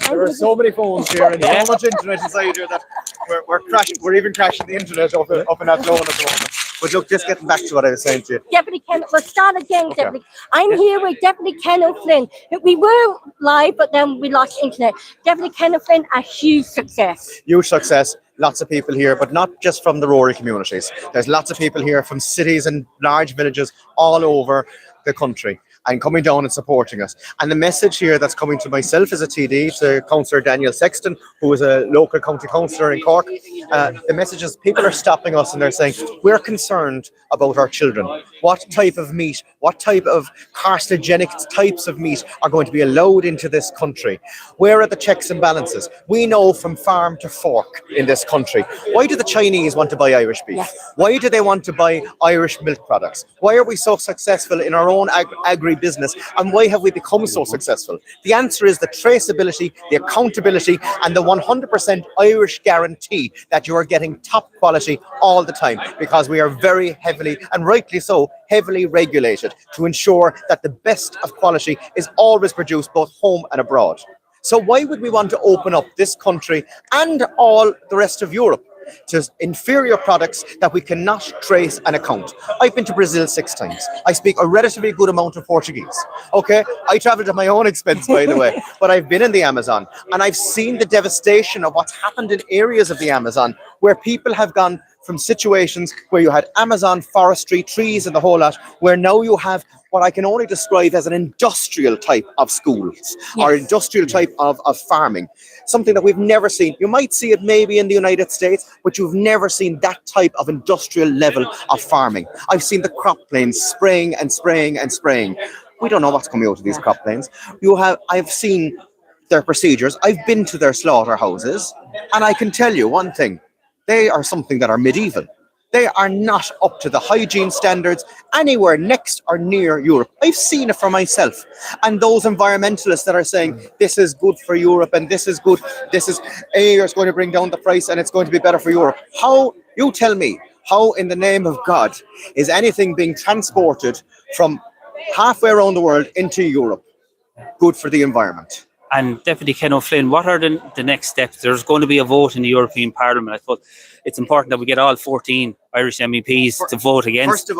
There are so many phones here and so much internet inside here that we're crashing. We're even crashing the internet up in that zone at the moment. But look, just getting back to what I was saying to you. Deputy Ken, we'll start again, Deputy. I'm here with Deputy Ken O'Flynn. We were live, but then we lost internet. Deputy Ken O'Flynn, a huge success. Huge success. Lots of people here, but not just from the rural communities. There's lots of people here from cities and large villages all over the country and coming down and supporting us. And the message here that's coming to myself as a TD, to Councillor Daniel Sexton, who is a local county councillor in Cork, the message is people are stopping us and they're saying, we're concerned about our children. What type of meat, what type of carcinogenic types of meat are going to be allowed into this country? Where are the checks and balances? We know from farm to fork in this country. Why do the Chinese want to buy Irish beef? Yes. Why do they want to buy Irish milk products? Why are we so successful in our own agri-business, and why have we become so successful? The answer is the traceability, the accountability, and the 100% Irish guarantee that you are getting top quality all the time, because we are very heavily, and rightly so, heavily regulated to ensure that the best of quality is always produced both home and abroad. So why would we want to open up this country and all the rest of Europe to inferior products that we cannot trace and account? I've been to Brazil 6 times. I speak a relatively good amount of Portuguese. Okay, I traveled at my own expense, by the way, but I've been in the Amazon and I've seen the devastation of what's happened in areas of the Amazon where people have gone from situations where you had Amazon forestry, trees and the whole lot, where now you have what I can only describe as an industrial type of schools, or industrial type of farming, something that we've never seen. You might see it maybe in the United States, but you've never seen that type of industrial level of farming. I've seen the crop planes spraying and spraying and spraying. We don't know what's coming out of these crop planes. I've seen their procedures. I've been to their slaughterhouses, and I can tell you one thing. They are something that are medieval. They are not up to the hygiene standards anywhere next or near Europe. I've seen it for myself. And those environmentalists that are saying this is good for Europe and this is good, it's going to bring down the price and it's going to be better for Europe. How, you tell me, how in the name of God is anything being transported from halfway around the world into Europe good for the environment? And Deputy Ken O'Flynn, what are the next steps? There's going to be a vote in the European Parliament. I thought it's important that we get all 14 Irish MEPs to vote against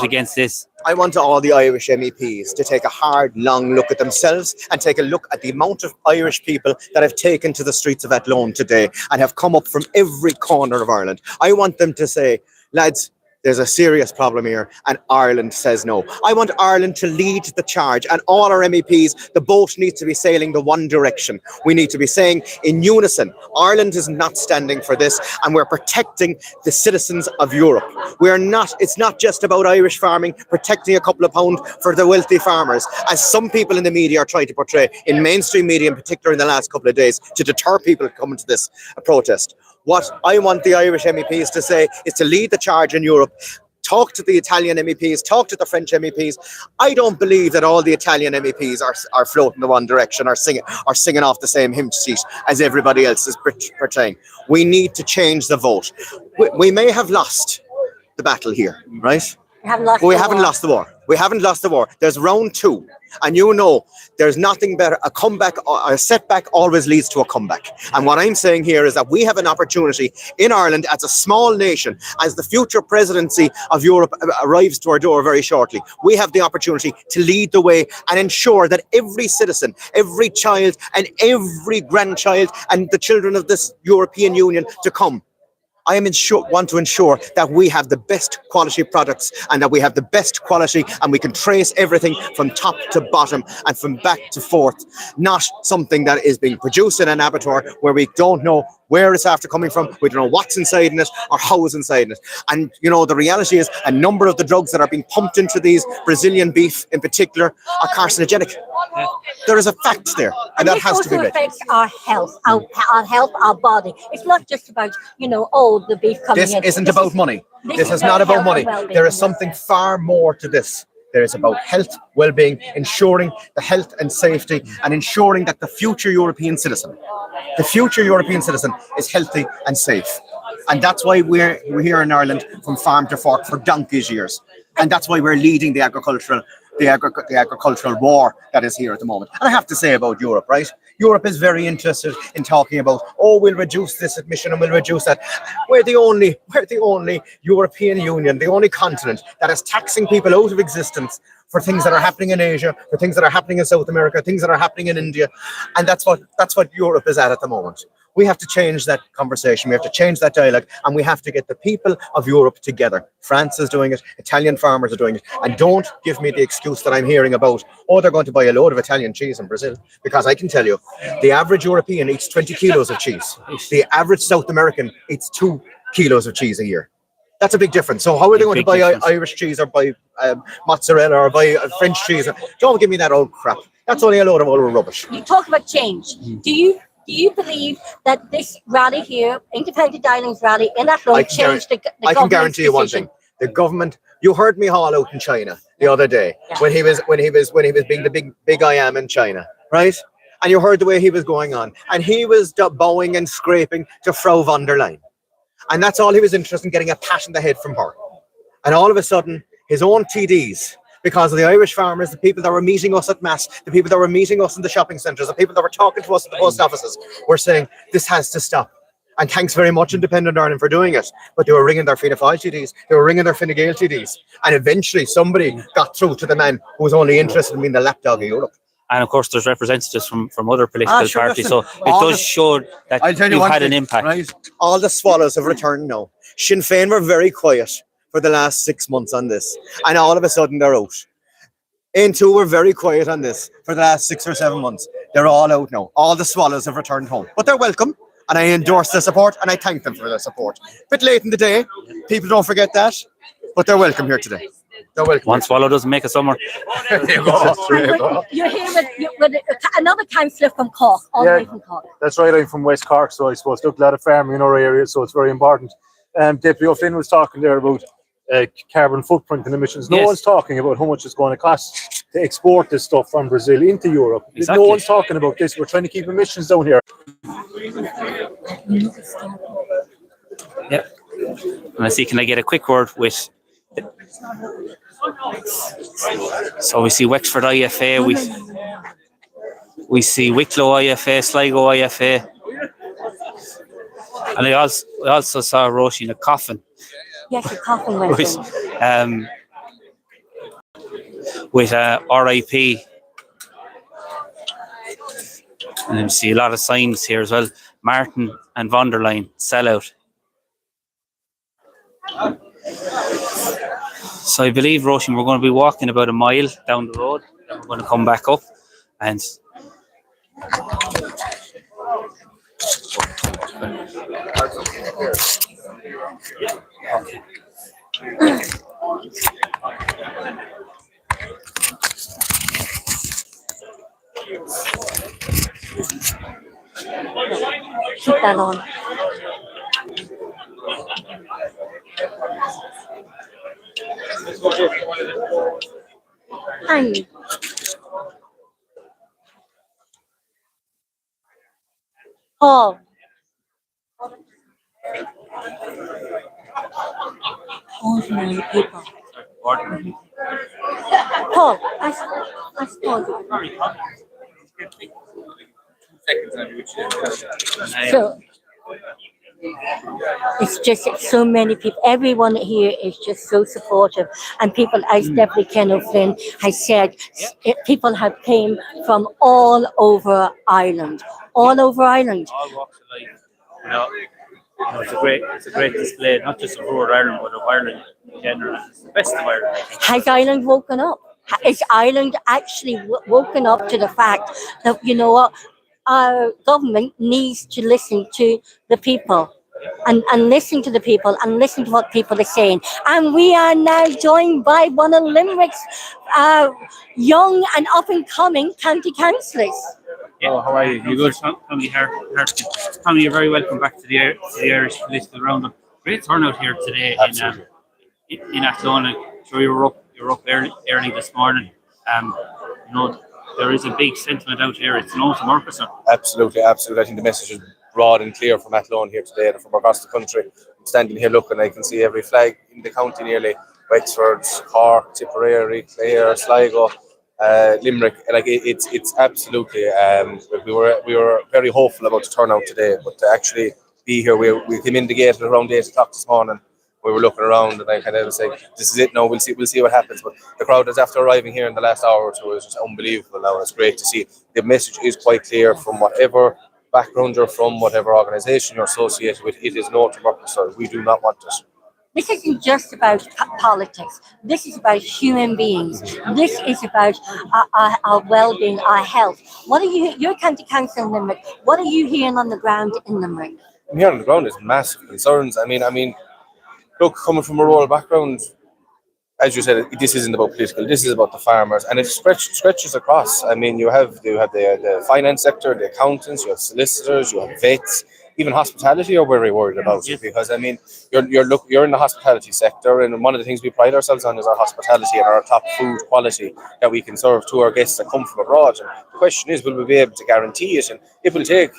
against this. I want all the Irish MEPs to take a hard, long look at themselves and take a look at the amount of Irish people that have taken to the streets of Athlone today and have come up from every corner of Ireland. I want them to say, lads, there's a serious problem here, and Ireland says no. I want Ireland to lead the charge, and all our MEPs, the boat needs to be sailing the one direction. We need to be saying in unison, Ireland is not standing for this, and we're protecting the citizens of Europe. It's not just about Irish farming, protecting a couple of pounds for the wealthy farmers, as some people in the media are trying to portray, in mainstream media in particular in the last couple of days, to deter people coming to this protest. What I want the Irish MEPs to say is to lead the charge in Europe. Talk to the Italian MEPs, talk to the French MEPs. I don't believe that all the Italian MEPs are floating the one direction or singing off the same hymn sheet as everybody else is portraying. We need to change the vote. We may have lost the battle here, right? We haven't lost the war. We haven't lost the war. There's round 2. And you know, there's nothing better. A comeback or a setback always leads to a comeback. And what I'm saying here is that we have an opportunity in Ireland as a small nation, as the future presidency of Europe arrives to our door very shortly. We have the opportunity to lead the way and ensure that every citizen, every child and every grandchild and the children of this European Union to come, want to ensure that we have the best quality products and that we have the best quality and we can trace everything from top to bottom and from back to forth, not something that is being produced in an abattoir where we don't know where it's after coming from, we don't know what's inside in it or how it's inside in it. And you know, the reality is a number of the drugs that are being pumped into these Brazilian beef in particular are carcinogenic. There is a fact there, and that has to be made. Affects our health, our health, our body. It's not just about, the beef coming in. This isn't about money. This is not about money. There is something far more to this. There is about health, well-being, ensuring the health and safety, and ensuring that the future European citizen is healthy and safe. And that's why we're here in Ireland from farm to fork for donkey's years. And that's why we're leading the agricultural war that is here at the moment. And I have to say about Europe, right? Europe is very interested in talking about, oh, we'll reduce this admission and we'll reduce that. We're the only European Union, the only continent that is taxing people out of existence for things that are happening in Asia, for things that are happening in South America, things that are happening in India. And that's what Europe is at the moment. We have to change that conversation. We have to change that dialogue, and we have to get the people of Europe together. France is doing it. Italian farmers are doing it. And don't give me the excuse that I'm hearing about, oh, they're going to buy a load of Italian cheese in Brazil. Because I can tell you, the average European eats 20 kilos of cheese. The average South American eats 2 kilos of cheese a year. That's a big difference. So how are they going to buy Irish cheese or buy mozzarella or buy French cheese? Don't give me that old crap. That's only a load of old rubbish. You talk about change. Do you believe that this rally here, Independent Islands rally in Athlone, changed the I can guarantee you one thing: the government. You heard me haul out in China the other day when he was being the big I am in China, right? And you heard the way he was going on, and he was bowing and scraping to Frau von der Leyen, and that's all he was interested in, getting a pat on the head from her. And all of a sudden, his own TDs, because of the Irish farmers, the people that were meeting us at Mass, the people that were meeting us in the shopping centres, the people that were talking to us at the post offices, were saying, this has to stop. And thanks very much, Independent Ireland, for doing it. But they were ringing their Fianna Fáil TDs, they were ringing their Fine Gael TDs. And eventually somebody got through to the man who was only interested in being the lapdog of Europe. And of course, there's representatives from other political parties. So it does show that you've had an impact. Right? All the swallows have returned now. Sinn Féin were very quiet for the last 6 months on this. And all of a sudden they're out. N2 were very quiet on this for the last 6 or 7 months. They're all out now. All the swallows have returned home. But they're welcome. And I endorse the support and I thank them for their support. Bit late in the day. People don't forget that. But they're welcome here today. They're welcome. One swallow doesn't make a summer. There you go. You're here with another councillor from Cork, all the way from Cork. That's right, I'm from West Cork, so I suppose there's a lot of farming in our area, so it's very important. Deputy O'Flynn was talking there about carbon footprint and emissions. No one's talking about how much it's going to cost to export this stuff from Brazil into Europe. Exactly. No one's talking about this. We're trying to keep emissions down here. Yep. And I see, can I get a quick word with... So we see Wexford IFA, we see Wicklow IFA, Sligo IFA, and I also saw Roisin in a coffin. Yes, a coffin went with RIP, and you see a lot of signs here as well. Martin and von der Leyen, sellout. So I believe, Roisin, we're going to be walking about a mile down the road. Then we're going to come back up and okay. Keep that on. And Paul. Ordinary people. Ordinary. Paul, I Paul. So it's so many people. Everyone here is just so supportive, and people, as Deputy Ken O'Flynn has said, people have came from all over Ireland. All over Ireland. All walks of life. You know, it's a great display, not just of rural Ireland, but of Ireland in general. It's the best of Ireland. Has Ireland woken up? Is Ireland actually woken up to the fact that, you know what, our government needs to listen to the people and listen to the people and listen to what people are saying? And we are now joined by one of Limerick's young and up-and-coming county councillors. Yeah. Oh, how are you? You good? Tommy Harkin. Tommy, you're very welcome back to the Irish Political Roundup. Great turnout here today in Athlone. So you were up early this morning. You know, there is a big sentiment out here. It's NotoMercosur. Absolutely. I think the message is broad and clear from Athlone here today and from across the country. I'm standing here looking, I can see every flag in the county nearly. Wexford, Cork, Tipperary, Clare, Sligo. Limerick. Like it's absolutely. We were very hopeful about the turnout today, but to actually be here, we came in the gate at around 8 o'clock this morning. We were looking around, and I kind of was like, "This is it. No, we'll see what happens." But the crowd is after arriving here in the last hour or two is just unbelievable. Now it's great to see. The message is quite clear from whatever background you're from, whatever organisation you're associated with. It is NotoMercosur. We do not want it. This isn't just about politics. This is about human beings. This is about our well-being, our health. What are you? You're county council in Limerick. What are you hearing on the ground in Limerick? Here on the ground is massive concerns. I mean, look, coming from a rural background, as you said, this isn't about political. This is about the farmers, and it stretches across. I mean, you have the finance sector, the accountants, you have solicitors, you have vets, even hospitality. You're very worried about it because I mean, you're in the hospitality sector, and one of the things we pride ourselves on is our hospitality and our top food quality that we can serve to our guests that come from abroad. And the question is, will we be able to guarantee it? And it will take.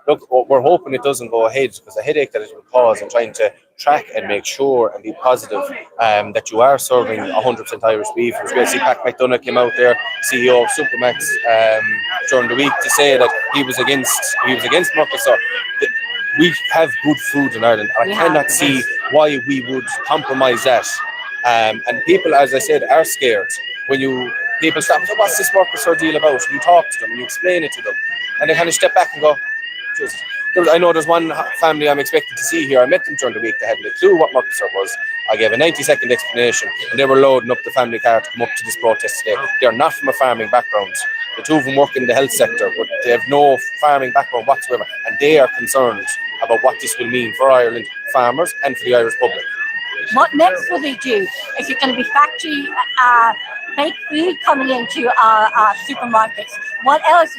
Look, we're hoping it doesn't go ahead because the headache that it will cause and trying to track and make sure and be positive that you are serving 100% Irish beef. It was great to see Pat McDonough came out there, CEO of Supermax, during the week to say that he was against Mercosur. We have good food in Ireland, and I cannot see why we would compromise that. And people, as I said, are scared when people stop. So what's this Mercosur deal about? And you talk to them and you explain it to them, and they kind of step back and go, I know there's one family I'm expected to see here. I met them during the week. They hadn't a clue what Mercosur was. I gave a 90-second explanation, and they were loading up the family car to come up to this protest today. They're not from a farming background. The two of them work in the health sector, but they have no farming background whatsoever, and they are concerned about what this will mean for Ireland farmers and for the Irish public. What next will they do? Is it going to be factory baked food coming into our supermarkets? What else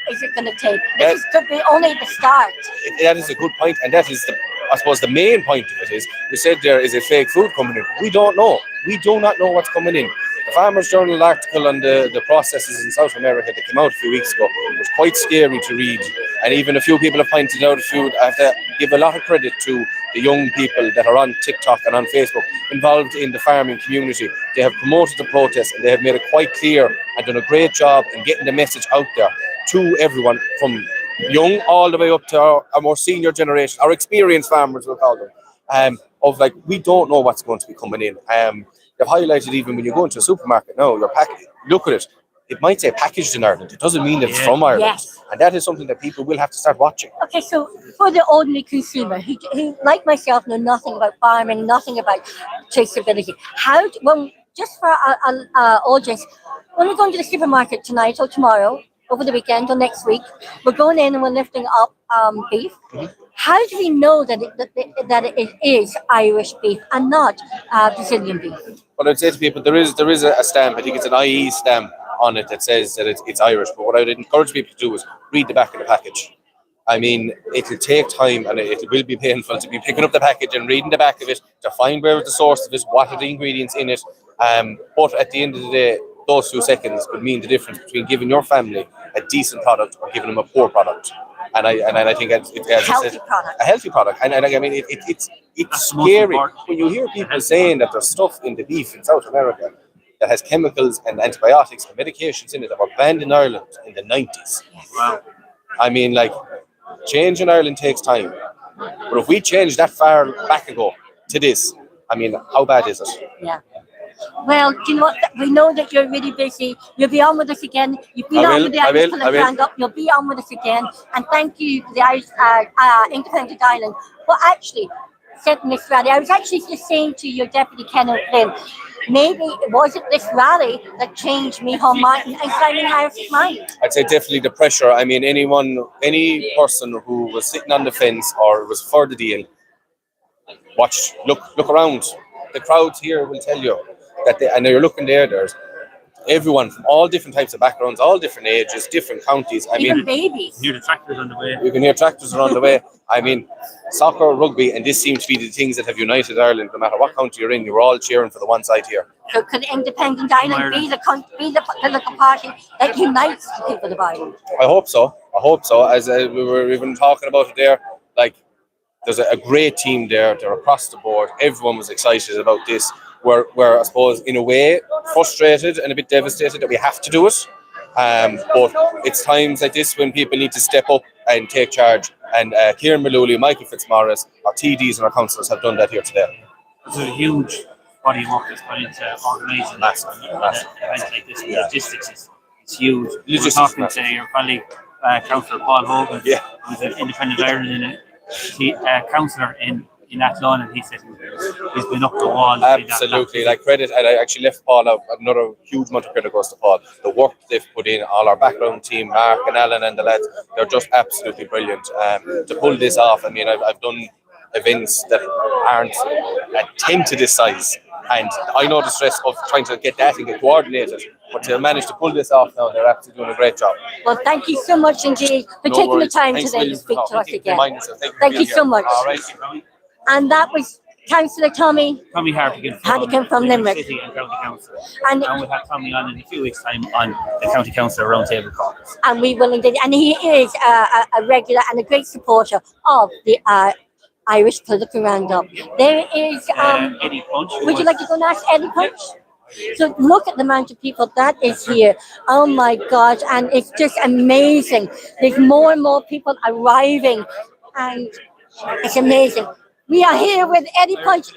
is it going to take? This could be only the start. That is a good point, and that is I suppose the main point of it is, you said there is a fake food coming in. We don't know. We do not know what's coming in. The Farmers Journal article on the processes in South America that came out a few weeks ago was quite scary to read. And even a few people have pointed out I have to give a lot of credit to the young people that are on TikTok and on Facebook involved in the farming community. They have promoted the protest, and they have made it quite clear and done a great job in getting the message out there to everyone, from young all the way up to our more senior generation, our experienced farmers, we'll call them, of like, we don't know what's going to be coming in. They've highlighted even when you go into a supermarket now, look at it. It might say packaged in Ireland. It doesn't mean it's from Ireland. Yes. And that is something that people will have to start watching. Okay, so for the ordinary consumer who like myself, know nothing about farming, nothing about traceability, just for our audience, when we're going to the supermarket tonight or tomorrow, over the weekend or next week, we're going in and we're lifting up beef. Mm-hmm. How do we know that it is Irish beef and not Brazilian beef? Well, I'd say to people, there is a stamp. I think it's an IE stamp on it that says that it's Irish. But what I'd encourage people to do is read the back of the package. I mean, it'll take time and it will be painful to be picking up the package and reading the back of it to find where the source of it, what are the ingredients in it. But at the end of the day, those few seconds could mean the difference between giving your family a decent product or giving them a poor product. And I think it's a healthy product. And I mean, it's scary when you hear people saying that there's stuff in the beef in South America that has chemicals and antibiotics and medications in it that were banned in Ireland in the 90s. Yes. Wow. I mean, like, change in Ireland takes time. But if we change that far back ago to this, I mean, how bad is it? Yeah. Well, do you know what? We know that you're really busy. You'll be on with us again. You've been on with the Irish Hand Up. You'll be on with us again. And thank you to the Irish Independent Ireland for actually setting this rally. I was actually just saying to your deputy, Kenneth Flynn, maybe was it this rally that changed Micheál Martin and Simon Harris's mind? I'd say definitely the pressure. I mean, any person who was sitting on the fence or was for the deal, look around. The crowds here will tell you that and you're looking there's everyone from all different types of backgrounds, all different ages, different counties. I Even mean, babies. You hear the tractors on the way. You can hear tractors around the way. I mean, soccer, rugby, and this seems to be the things that have united Ireland. No matter what county you're in, you're all cheering for the one side here. So could Independent Ireland be the political party that unites the people of Ireland? I hope so. As we've been talking about it there, like, there's a great team there. They're across the board. Everyone was excited about this. we're, I suppose, in a way, frustrated and a bit devastated that we have to do it. But it's times like this when people need to step up and take charge. And Kieran Malooly, Michael Fitzmaurice, our TDs and our councillors have done that here today. It's a huge body of work that's gone into organising Massive. events like this. Logistics is huge. Logistics We're talking massive. to your colleague, Councillor Paul Hogan, who's an Independent Ireland councillor in Athlone, and he said he's been up the wall. Absolutely, like credit, and I actually left Paul out. Another huge amount of credit goes to Paul. The work they've put in, all our background team, Mark and Alan and the lads, they're just absolutely brilliant. To pull this off, I mean, I've done events that aren't a tenth of this size, and I know the stress of trying to get that and get coordinated. But to manage to pull this off now, they're absolutely doing a great job. Well, thank you so much indeed for No taking worries. the time Thanks today to million for speak now. to us again. Thank you so much. All right. And that was Councillor Tommy Hartigan from Limerick. City and County Council. And we'll have Tommy on in a few weeks' time on the County Council Roundtable Caucus. And we will indeed. And he is a regular and a great supporter of the Irish political roundup. There is. Eddie Punch. Would you like to go and ask Eddie Punch? So look at the amount of people that is here. Oh my God. And it's just amazing. There's more and more people arriving. And it's amazing. We are here with Eddie Punch.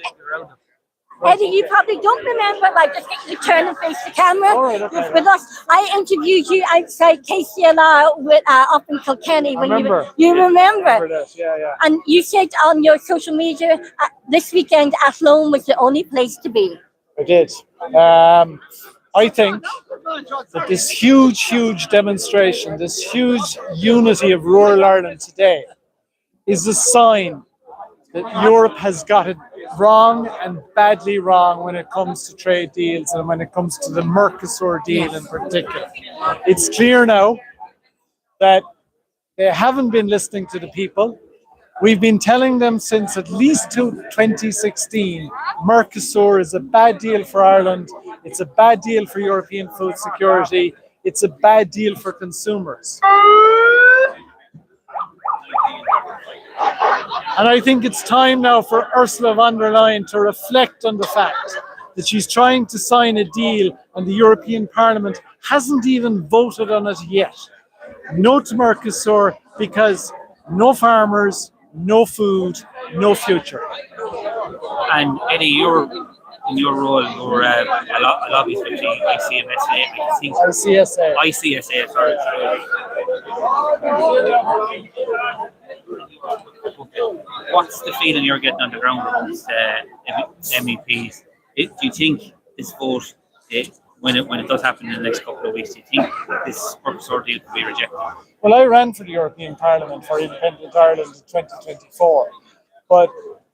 Eddie, you probably don't remember, like, just get you to turn and face the camera with us. I interviewed you outside KCLR with, up in Kilkenny. When you remember? This. Yeah. And you said on your social media this weekend, Athlone was the only place to be. I did. I think that this huge demonstration, this huge unity of rural Ireland today is a sign that Europe has got it wrong and badly wrong when it comes to trade deals and when it comes to the Mercosur deal in particular. It's clear now that they haven't been listening to the people. We've been telling them since at least 2016, Mercosur is a bad deal for Ireland, it's a bad deal for European food security, it's a bad deal for consumers. And I think it's time now for Ursula von der Leyen to reflect on the fact that she's trying to sign a deal and the European Parliament hasn't even voted on it yet. NotoMercosur, because no farmers, no food, no future. And Eddie, you're in your role, you're a lobbyist with the ICSA, sorry. What's the feeling you're getting on the ground with MEPs? Do you think this vote, when it does happen in the next couple of weeks, do you think this Mercosur deal could be rejected? Well, I ran for the European Parliament for Independent Ireland in 2024, but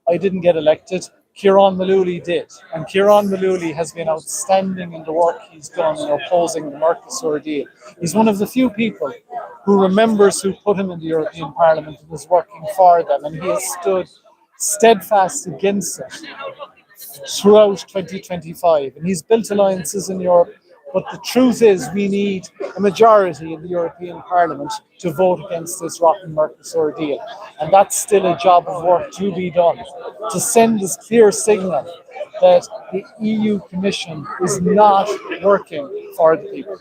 I didn't get elected. Kieran Malooly did, and Kieran Malooly has been outstanding in the work he's done in opposing the Mercosur deal. He's one of the few people who remembers who put him in the European Parliament and was working for them, and he has stood steadfast against it throughout 2025. And he's built alliances in Europe, but the truth is we need a majority in the European Parliament to vote against this rotten Mercosur deal. And that's still a job of work to be done, to send this clear signal that the EU Commission is not working for the people.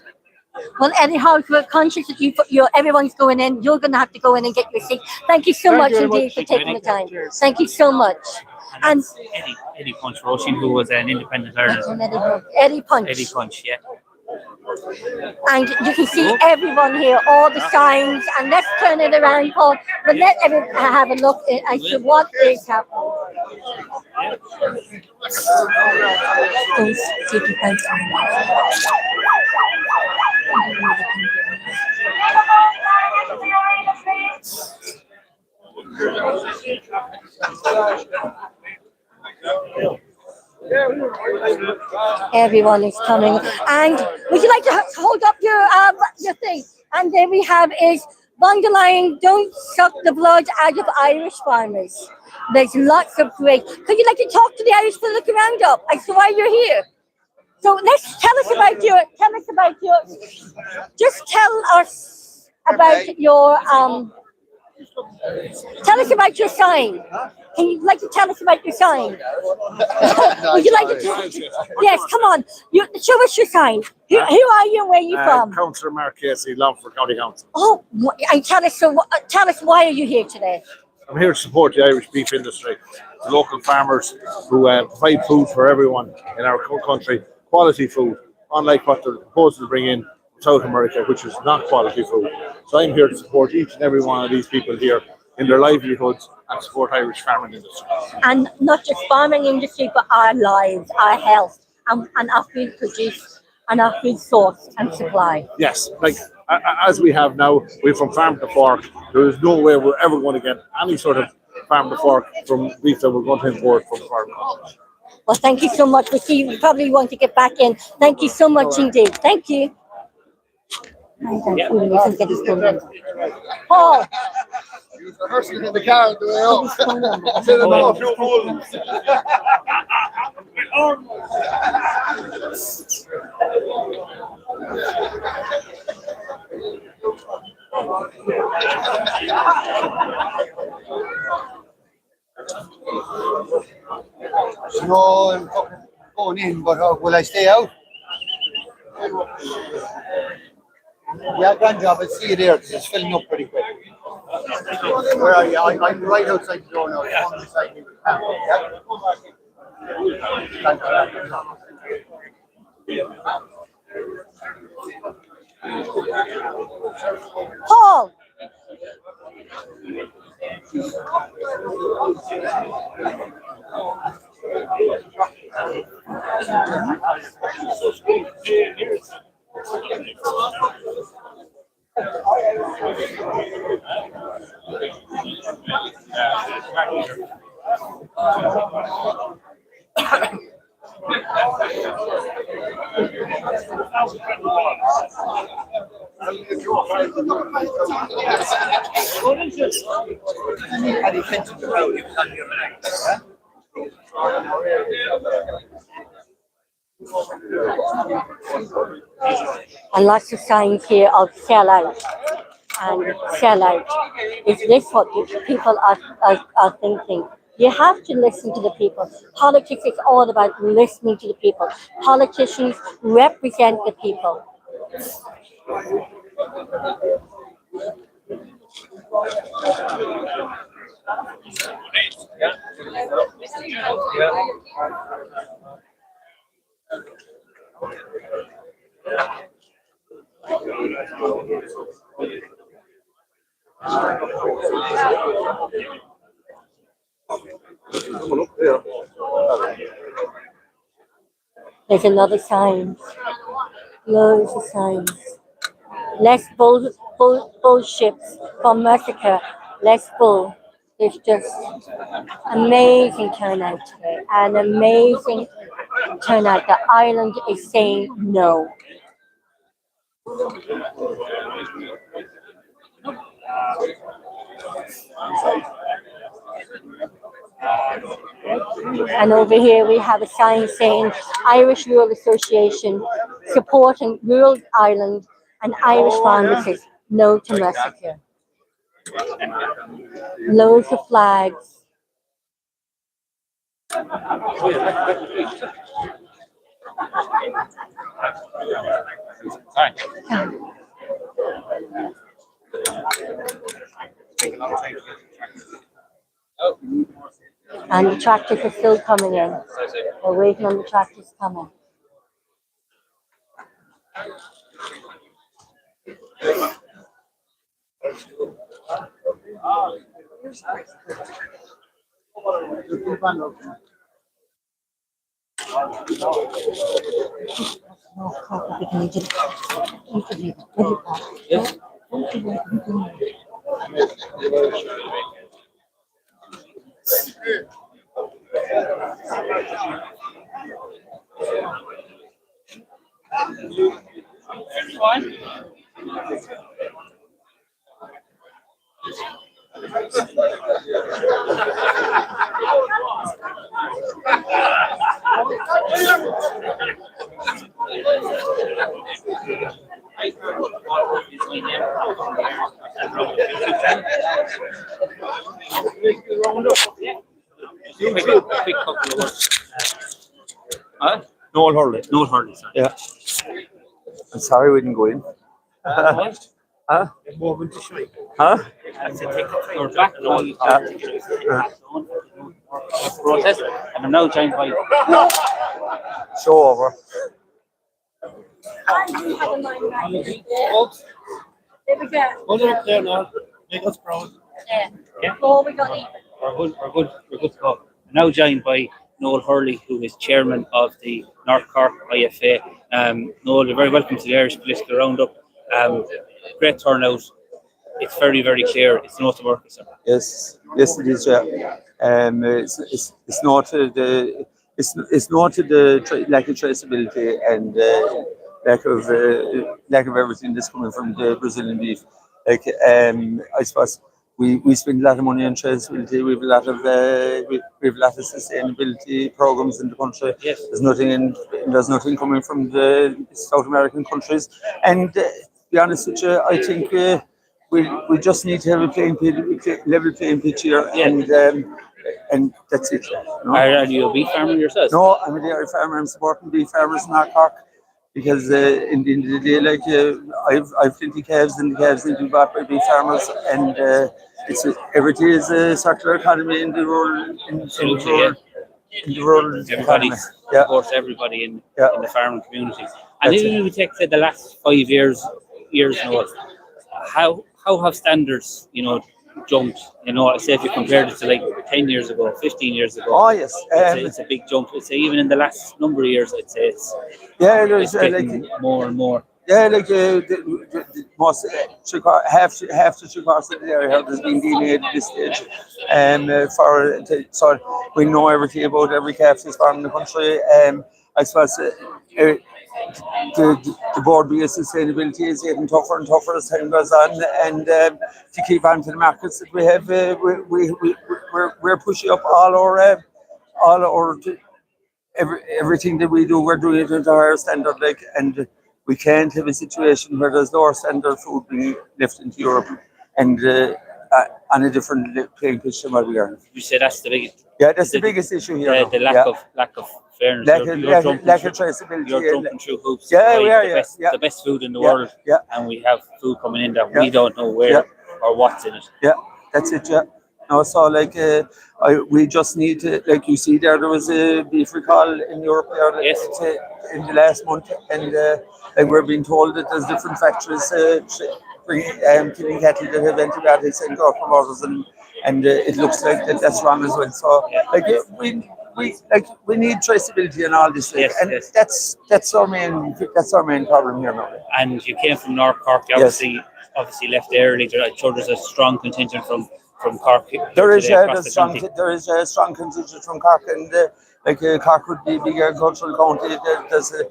Well, anyhow, we're conscious that everyone's going in. You're going to have to go in and get your seat. Thank you so much indeed for taking the time. Thank you so much. And Eddie Punch Roisin, who was an Independent Ireland. Eddie Punch. Eddie Punch, yeah. And you can see everyone here, all the signs. And let's turn it around, Paul. But let everyone have a look as to what is happening. Those city points Everyone is coming. And would you like to hold up your thing? And there we have is von der Leyen, don't suck the blood out of Irish farmers. There's lots of great. Could you like to talk to the Irish political roundup? I saw why you're here. So tell us about your tell us about your sign. can you like to tell us about your sign? Would you like to tell us? Yes, come on. Show us your sign. Who are you and where are you from? Councillor Marcosur, Longford County Council. Oh, and tell us why are you here today? I'm here to support the Irish beef industry, the local farmers who provide food for everyone in our country, quality food, unlike what they're proposing to bring in South America, which is not quality food. So I'm here to support each and every one of these people here in their livelihoods and support Irish farming industry. And not just farming industry, but our lives, our health, and our food produce and our food source and supply. Yes, like as we have now, we're from farm to fork. There is no way we're ever going to get any sort of farm to fork from beef that we're going to import from farm. Well, thank you so much. We see you probably want to get back in. Thank you so much indeed. Thank you. Paul. Rehearsing in the car on the way No, I'm going in, but will I stay out? Yeah, grand job. I'll see you there because it's filling up pretty quick. Where are you? I'm right outside the door now. On the side of the camera. Paul. And lots of signs here of sell out and sell out. Is this what the people are thinking? You have to listen to the people. Politics is all about listening to the people. Politicians represent the people. There's another sign. Loads of signs. Less bull ships from Mercosur. Less bull. There's just amazing turnout today. An amazing turnout. The island is saying no. And over here we have a sign saying Irish Rural Association supporting rural Ireland and Irish farmers. No to Mercosur. Loads of flags. And the tractors are still coming in. We're waiting on the tractors coming. quick couple of words. Noel Hurley. Noel Hurley, sorry. Yeah. I'm sorry we didn't go in. What? Huh? Moment to shine. Huh? We're back now. Protest, and I'm now joined by. Show over. Folks, There we go. hold it up there now. Make us proud. Yeah. Oh, we got even. We're good to go. I'm now joined by Noel Hurley, who is chairman of the North Cork IFA. Noel, you're very welcome to the Irish Political Roundup. Great turnout. It's very, very clear. It's NotoMercosur. Yes, it is. It's noted. It's noted the lack of traceability and lack of everything that's coming from the Brazilian beef. I suppose we spend a lot of money on traceability. We have a lot of sustainability programs in the country. Yes. There's nothing coming from the South American countries. And to be honest with you, I think we just need to have a level playing pitch here, and that's it. No? Are you a beef farmer yourself? No, I'm a dairy farmer. I'm supporting beef farmers in North Cork because in the end of the day, I've plenty calves, and the calves need to be bought by beef farmers, and everything is a circular economy in the rural Everybody economy. supports everybody in the farming community. And even if we take say the last 5 years now, how have standards, jumped? Say if you compared it to like 10 years ago, 15 years ago. Oh yes, it's a big jump. I'd say even in the last number of years, I'd say it's getting more and more. Yeah, the most half to 3/4 of the area has been delineated at this stage, so we know everything about every calf that's farmed in the country. I suppose the board-based sustainability is getting tougher and tougher as time goes on, and to keep on to the markets that we have, we're pushing up all our everything that we do. We're doing it at a higher standard, and we can't have a situation where there's lower standard food being left into Europe and on a different playing pitch than what we are. You say that's the biggest. Yeah, that's the biggest issue here. The lack of fairness. Lack of traceability. You're jumping through hoops. Yeah, we are. The best food in the world, and we have food coming in that we don't know where or what's in it. Yeah, that's it. Yeah. No, so we just need to, like you see there was a beef recall in Europe there in the last month, and we're being told that there's different factories killing cattle that have antibiotics and growth promoters, and it looks like that's wrong as well. So we need traceability and all this, that's our main problem here now. And you came from North Cork, obviously left early. I'm sure there's a strong contingent from Cork. There is a strong contingent from Cork, and Cork would be a big agricultural county. There's a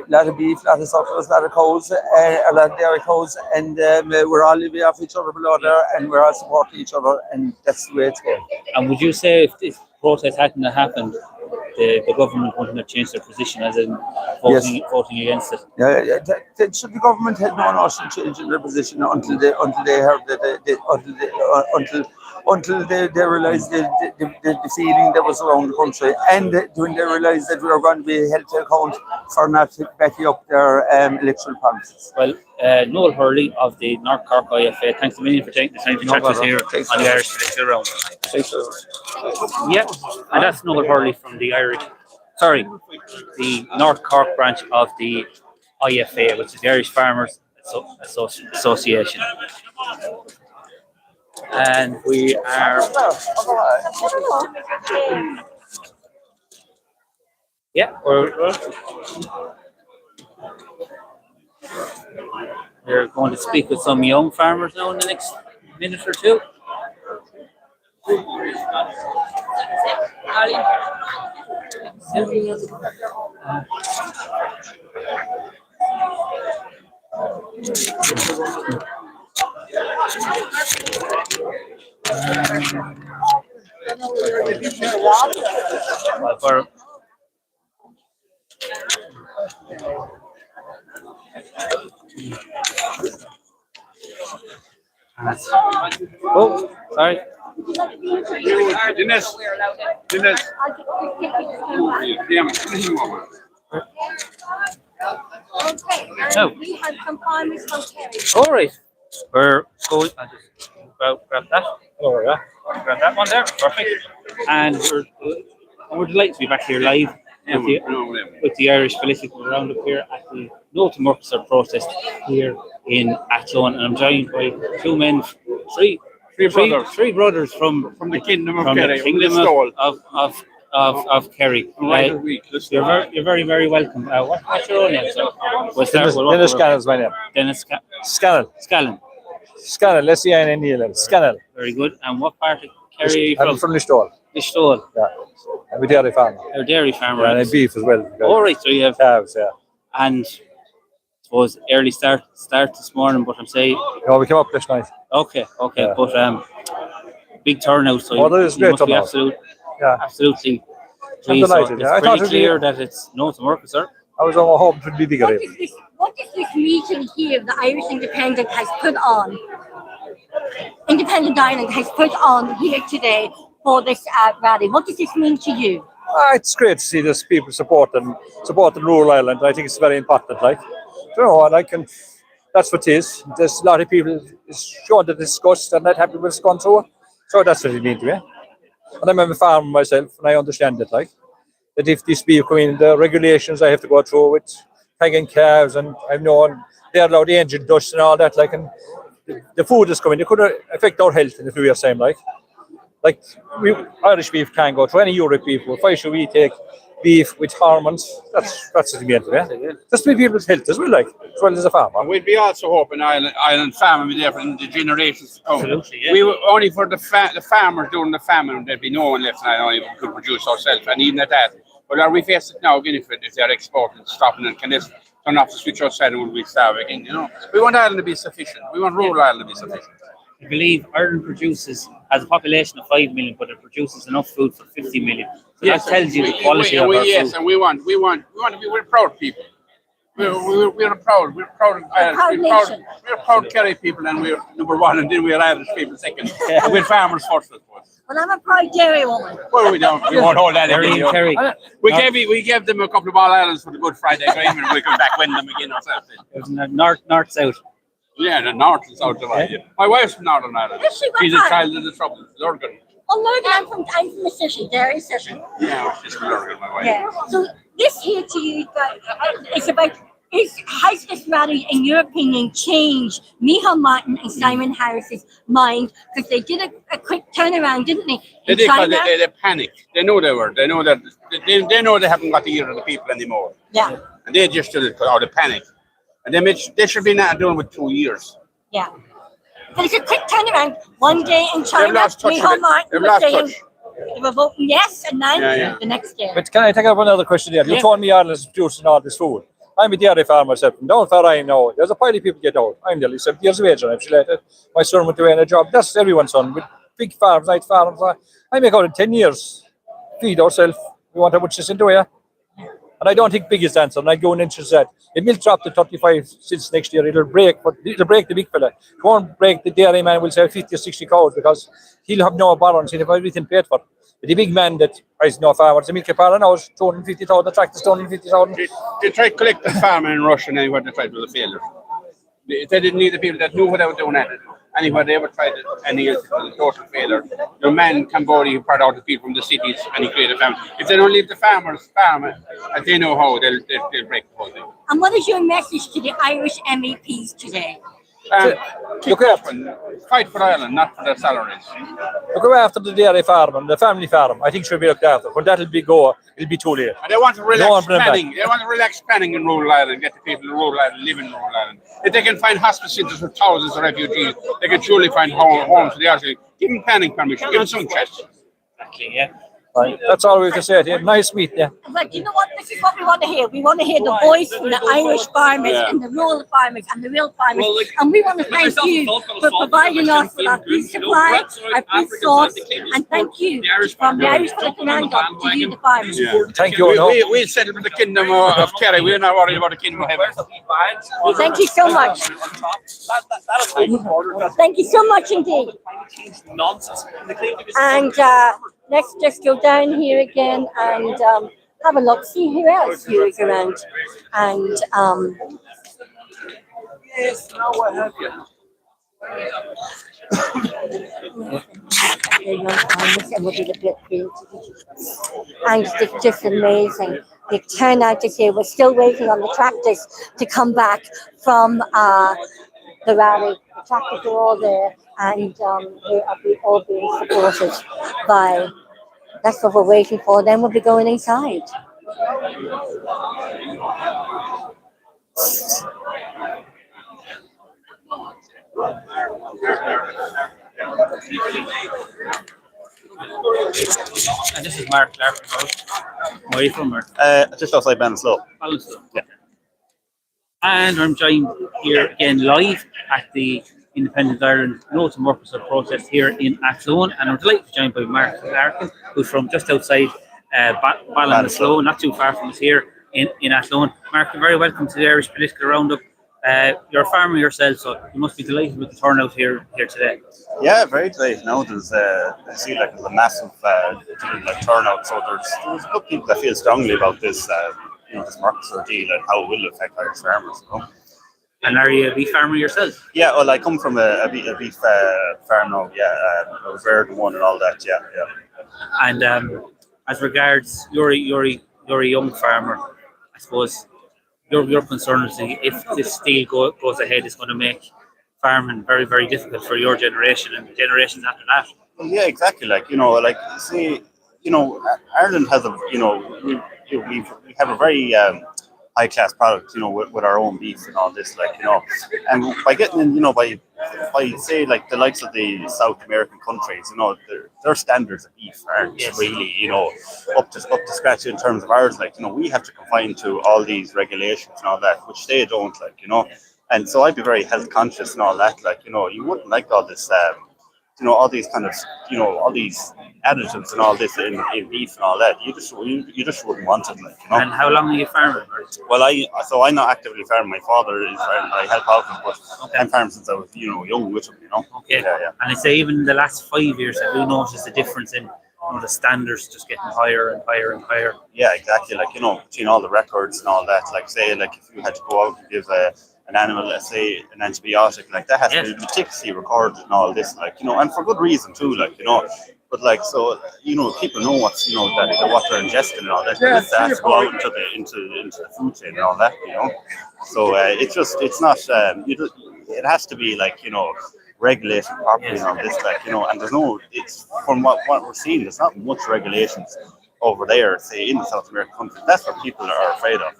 lot of beef, a lot of surplus, a lot of cows, a lot of dairy cows, and we're all living off each other below there, and we're all supporting each other, and that's the way it's going. And would you say if this protest hadn't happened, the government wouldn't have changed their position, as in voting against it? So the government had no notion of changing their position until they heard until they realised the feeling that was around the country, and when they realised that we were going to be held to account for not backing up their electoral promises. Well, Noel Hurley of the North Cork IFA, thanks a million for taking the time to chat to us here on the Irish Political Round. Yeah, and that's Noel Hurley from the North Cork branch of the IFA, which is the Irish Farmers Association. And we are we're going to speak with some young farmers now in the next minute or two. Oh, sorry. So, we have some farmers from Kerry. all right. We're going. I'll just grab that. Oh, yeah. Grab that one there. Perfect. And we're delighted to be back here live with the Irish political roundup here at the NotoMercosur protest here in Athlone. And I'm joined by two men, three brothers from the kingdom of from Kerry, the kingdom Listowel. of Kerry. You're very, very welcome. What's your own name, sir? We'll start with Dennis Scannell's my name. Dennis Scannell. Scallon. Let's see in England. Scannell. Very good. And what part of Kerry are you from? I'm from Listowel. Listowel. Yeah. I'm a dairy farmer. You're a dairy farmer. Yeah, and I beef as well. All right, so you have calves, yeah. and I suppose early start this morning, but I'm saying No, we came up last night. okay, Yeah. but big turnout, so Oh, there is you great must be turnout. absolutely I'm pleased. So delighted. it's I thought pretty it'd be- clear that it's NotoMercosur. I was on hoping it would be bigger. What is this meeting here the Irish Independent has put on? Independent Ireland has put on here today for this rally. What does this mean to you? It's great to see this people supporting rural Ireland. I think it's very important. Like, you know, and that's what it is. There's a lot of people showing the disgust and not happy with what's gone through. So that's what it means to me. And I'm a farmer myself, and I understand it. Like, that if these people come in, the regulations I have to go through with hanging calves, and I know they're allowed the engine dust and all that. Like, and the food is coming. It could affect our health in a few years' time. Like we Irish beef can't go to any Europe beef. Why should we take beef with hormones? That's what it means, yeah. Just to be people's health as well, like as well as a farmer. We'd be also hoping Ireland famine would be there for the generations to come. Absolutely, yeah. We were only for the farmers during the famine, there'd be no one left in Ireland who could produce ourselves, and even at that. But are we facing it now again if they're exporting, stopping, and can this turn off the switch outside and will we starve again? You know, we want Ireland to be sufficient. We want rural Ireland to be sufficient. I believe Ireland has a population of 5 million, but it produces enough food for 50 million. So that tells you the quality of our food. Yes, and we want to be. We're proud people. We're proud. We're proud of Ireland. We're proud Kerry people, and we're number one, and then we're Irish people second. And we're farmers first, of course. Well, I'm a proud dairy woman. Well, we don't. We won't hold that Kerry. We gave them a couple of All Islands for the Good Friday agreement, and we come back win them again ourselves. North, south. Yeah, the north and south of Ireland. My wife's from Northern Ireland. Is she? What She's a part? child of the trouble. Lurgan. Oh, Lurgan, I'm from the city, dairy city. Yeah, she's from Lurgan, my wife. Yeah. So this here to you guys, it's about. Has this rally, in your opinion, changed Micheál Martin and Simon Harris's mind? Because they did a quick turnaround, didn't they? They did because they panicked. They know they were. They know that they know they haven't got the ear of the people anymore. Yeah. And they just did it out of panic. And they should be not doing with 2 years. Yeah. But it's a quick turnaround. One day in China, Micheál Martin was saying they were voting yes, and now the next day. But can I take up another question there? You told me Ireland is producing all this food. I'm a dairy farmer myself. And down where I know, there's a pile of people get out. I'm nearly 70 years of age and I'm related. My son went away on a job. That's everyone's son. With big farms, night farms. I make out in 10 years. Feed ourselves. We want how much is into here. And I don't think big is the answer. And I go in inches that. If milk drop to 35 cents next year, it'll break the big fella. It won't break the dairy man will say 50 or 60 cows because he'll have no balance. He'll have everything paid for. But the big man that is no farmer, the milk farmer now is 250,000, the tractor's 250,000. They tried to collect the farmer in Russia and anywhere they tried with a failure. They didn't need the people that knew what they were doing at it. Anywhere they ever tried it, and it was a total failure. The man in Cambodia who brought out the people from the cities and he created a family. If they don't leave the farmers farm, and they know how, they'll break the whole thing. And what is your message to the Irish MEPs today? Look after, fight for Ireland, not for their salaries. Look after the dairy farm and the family farm. I think should be looked after. When that'll be too late. And they want to relax planning. They want to relax planning in rural Ireland, get the people in rural Ireland, live in rural Ireland. If they can find hospice centres for thousands of refugees, they can surely find homes for the Irish. Give them planning permission, give them some chance. Exactly, yeah. Right. That's all we have to say to you. Nice meet you. But you know what? This is what we want to hear. We want to hear the voice from the Irish farmers and the rural farmers and the real farmers. And we want to thank you for providing us with our food supply, our food source, and thank you from the Irish Political Roundup to you, the farmers. Thank you. We'll settle for the kingdom of Kerry. We're not worried about the kingdom of heaven. Thank you so much. Thank you so much indeed. And let's just go down here again and have a look, see who else here is around. And and it's just amazing. The turnout is here. We're still waiting on the tractors to come back from the rally. The tractors are all there, and they are all being supported by. That's what we're waiting for. Then we'll be going inside. And this is Mark Clark. Where are you from, Mark? Just outside Ballinslow. Ballinslow. Yeah. And I'm joined here again live at the Independent Ireland NotoMercosur protest here in Athlone, and I'm delighted to be joined by Mark Larkin, who's from just outside Ballinslow, not too far from us here in Athlone. Mark, you're very welcome to the Irish Political Roundup. You're a farmer yourself, so you must be delighted with the turnout here today. Yeah, very delighted. Now there's I see like there's a massive turnout. So there's a good people that feel strongly about this this Mercosur deal and how it will affect Irish farmers. And are you a beef farmer yourself? Yeah, well, I come from a beef farm now. Yeah, I was reared in one and all that. Yeah. And as regards you're a young farmer, I suppose your concern is if this deal goes ahead, it's going to make farming very, very difficult for your generation and generations after that. Well, yeah, exactly. Ireland has we have a very high class product, with our own beef and all this, and by getting in, by say like the likes of the South American countries, their standards of beef aren't really, up to scratch in terms of ours. We have to confine to all these regulations and all that, which they don't, and so I'd be very health conscious and all that, you wouldn't like all this, all these kind of, all these additives and all this in beef and all that. You just wouldn't want it, And how long are you farming? Well, I'm not actively farming. My father is farming. I help out him, but I'm farming since I was, young with him, Okay. Yeah. And I'd say even in the last 5 years, I do notice a difference in the standards just getting higher and higher and higher. Yeah, exactly. Between all the records and all that, if you had to go out and give an animal, let's say, an antibiotic, that has to be meticulously recorded and all this, and for good reason too, But people know what's what they're ingesting and all that. Yeah, that has to go out into the food chain and all that, So it's not it has to be regulated properly and all this, and there's no, it's from what we're seeing, there's not much regulations over there, say in the South American countries. That's what people are afraid of.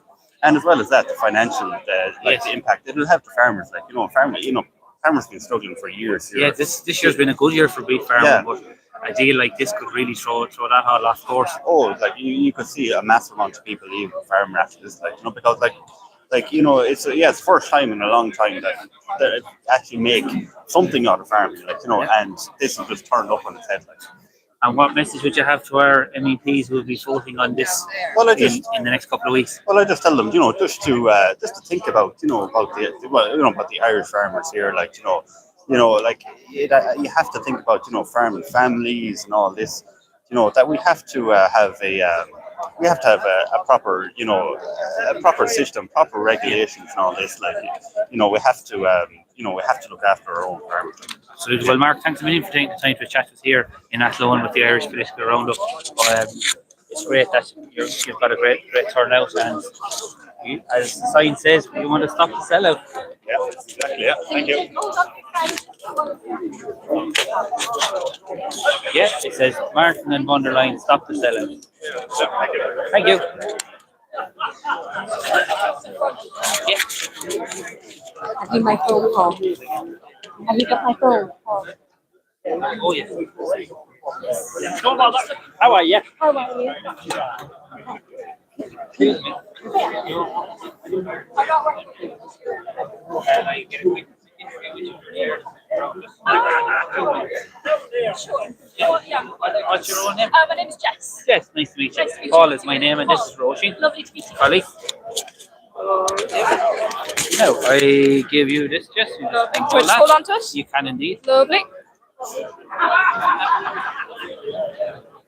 And as well as that, the financial, the impact it'll have to farmers. Farmers have been struggling for years. Yeah, this year's been a good year for beef farming, but a deal like this could really throw that all off course. Oh, you could see a massive amount of people leave farming after this, because it's the first time in a long time that they actually make something out of farming, and this has just turned up on its head, And what message would you have to our MEPs who will be voting on this in the next couple of weeks? Well, I just tell them, just to think about, about the Irish farmers here, you have to think about, farming families and all this, that we have to have a proper, a proper system, proper regulations and all this, we have to, we have to look after our own farmers. Absolutely. Well, Mark, thanks a million for taking the time to chat with us here in Athlone with the Irish Political Roundup. It's great that you've got a great turnout, and as the sign says, we want to stop the sellout. Yeah, exactly. Yeah, thank you. Yes, it says Martin and von der Leyen, stop the sellout. Thank you. Have you my phone call? Have you got my phone call? Oh, yes. How are you? How are you? What's your own name? My name is Jess. Yes, nice to meet you. Nice to meet you. Paul is my name, and this is Roisin. Lovely to meet you. Collie. Now, I give you this, Jess. You just Lovely. Do I just hold on to it? You can indeed. Lovely.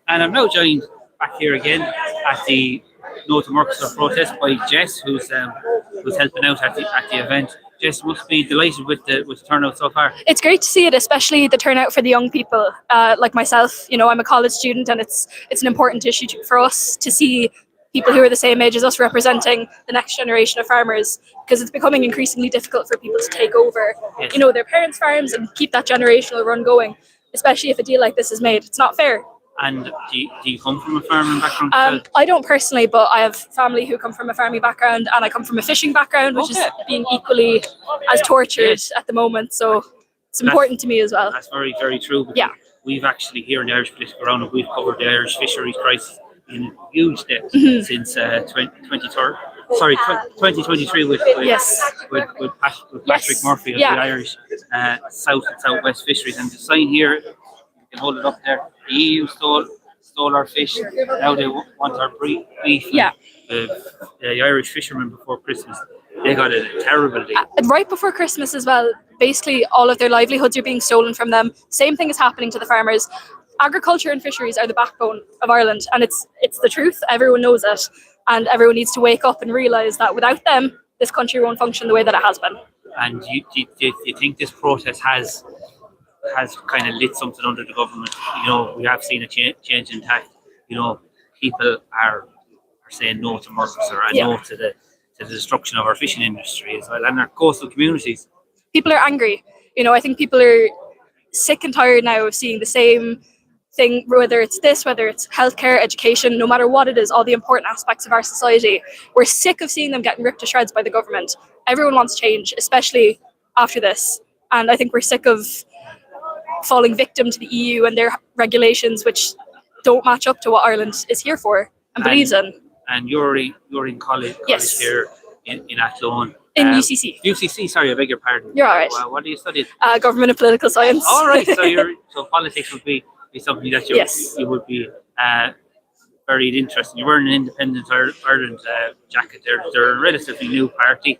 And I'm now joined back here again at the NotoMercosur protest by Jess, who's helping out at the event. Jess must be delighted with the turnout so far. It's great to see it, especially the turnout for the young people like myself. You know, I'm a college student, and it's an important issue for us to see people who are the same age as us representing the next generation of farmers, because it's becoming increasingly difficult for people to take over, Yes. you know, their parents' farms and keep that generational run going, especially if a deal like this is made. It's not fair. And do you come from a farming background? I don't personally, but I have family who come from a farming background, and I come from a fishing background, which is being equally as tortured at the moment. So it's important to me as well. That's very, very true. Yeah. We've actually, here in the Irish Political Roundup, we've covered the Irish fisheries crisis in huge depth since 2023 with Patrick Murphy of the Irish South and Southwest Fisheries. And the sign here, you can hold it up there, the EU stole our fish, now they want our beef. Yeah. The Irish fishermen before Christmas, they got a terrible deal. Right before Christmas as well, basically all of their livelihoods are being stolen from them. Same thing is happening to the farmers. Agriculture and fisheries are the backbone of Ireland, and it's the truth. Everyone knows it, and everyone needs to wake up and realise that without them, this country won't function the way that it has been. And do you think this protest has kind of lit something under the government? You know, we have seen a change in tact. You know, people are saying no to Mercosur and no to the destruction of our fishing industry as well, and our coastal communities. People are angry. You know, I think people are sick and tired now of seeing the same thing, whether it's healthcare, education, no matter what it is, all the important aspects of our society. We're sick of seeing them getting ripped to shreds by the government. Everyone wants change, especially after this. And I think we're sick of falling victim to the EU and their regulations, which don't match up to what Ireland is here for and believes in. And you're in college here in Athlone. In UCC. UCC, sorry, I beg your pardon. You're all right. What do you study? Government and political science. All right, so politics would be something that you would be very interested in. You were in an Independent Ireland jacket there. They're a relatively new party.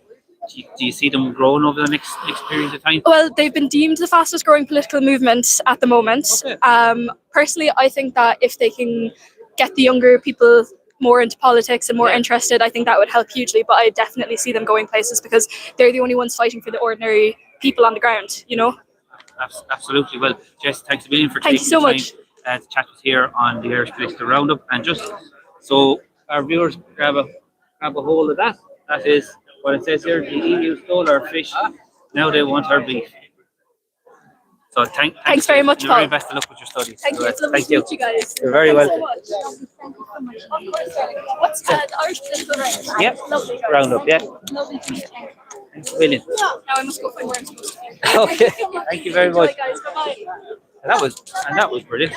Do you see them growing over the next period of time? Well, they've been deemed the fastest growing political movement at the moment. Okay. Personally, I think that if they can get the younger people more into politics and more interested, I think that would help hugely. But I definitely see them going places because they're the only ones fighting for the ordinary people on the ground, you know? Absolutely. Well, Jess, thanks a million for Thank taking you so the time much. to chat with us here on the Irish Political Roundup. And just so our viewers grab a hold of that. That is what it says here. The EU stole our fish. Now they want our beef. So thanks very much, Paul. Paul. Very best of luck with your studies. Thank you. It's lovely to meet you guys. You're very welcome. Thanks so much. Of course, darling. What's the Irish Political Roundup? Yep. Lovely. Roundup, yeah. Lovely to meet you. Thanks a million. Now I must go find where I'm supposed to be. Okay. Thank you very much. Enjoy, guys. Bye-bye. And that was brilliant.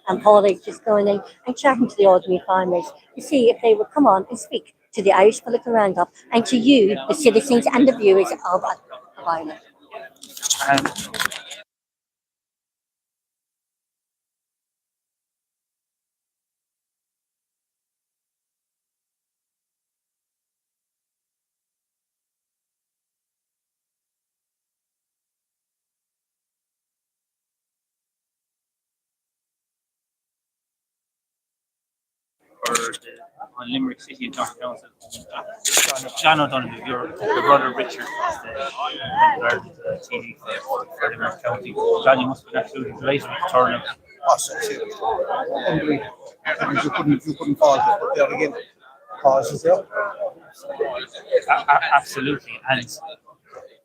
And Paul is just going in and chatting to the ordinary farmers to see if they will come on and speak to the Irish Political Roundup and to you, the citizens and the viewers of Ireland. On Limerick City and North Council. John O'Donoghue, your brother Richard is the TV for Limerick County. John, you must be absolutely delighted with the turnout. You couldn't fault it, but there again, causes there. Absolutely, and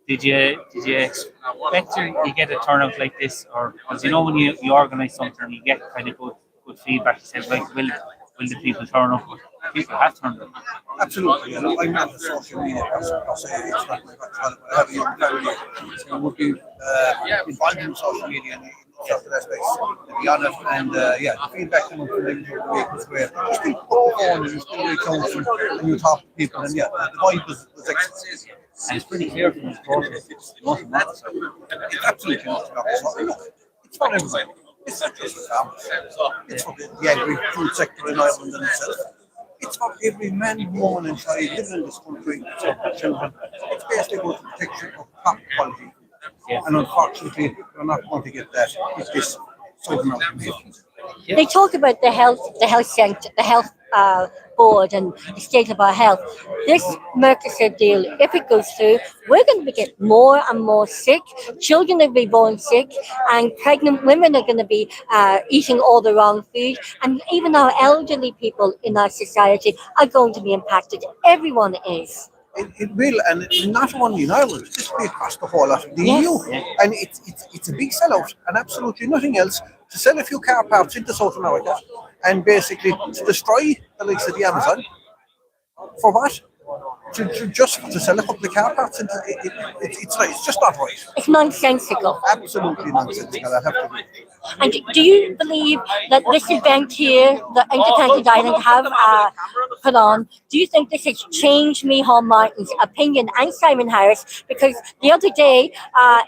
Did you expect you get a turnout like this, or because when you organise something, you get kind of good feedback. You say, right, will the people turn up? But people have turned up. Absolutely. I'm not a social media person. I'll say it's not my background, but I have a young family. So I would be involved in social media and social aspects, to be honest. And the feedback coming from them through the week was great. You still put the phone and you still reach out and you talk to people, and the vibe was excellent. And it's pretty clear from the process. It's It's absolutely not about look, it's for everybody. It's not just for farmers. It's for the agri-food sector in Ireland and itself. It's for every man, woman and child living in this country, it's for the children. It's basically about the protection of top quality. And unfortunately, we're not going to get that with this Southern American. They talk about the health center, the health board, and the state of our health. This Mercosur deal, if it goes through, we're going to get more and more sick. Children will be born sick, and pregnant women are going to be eating all the wrong food, and even our elderly people in our society are going to be impacted. Everyone is. It will, and not only in Ireland, this will be across the whole lot of the EU. And it's a big sellout, and absolutely nothing else. To sell a few car parts into South America and basically to destroy the likes of the Amazon. For what? Just to sell a couple of car parts into it's just not right. It's nonsensical. Absolutely nonsensical. I have to agree. And do you believe that this event here, the Intercontinental Island have put on, do you think this has changed Micheál Martin's opinion and Simon Harris? Because the other day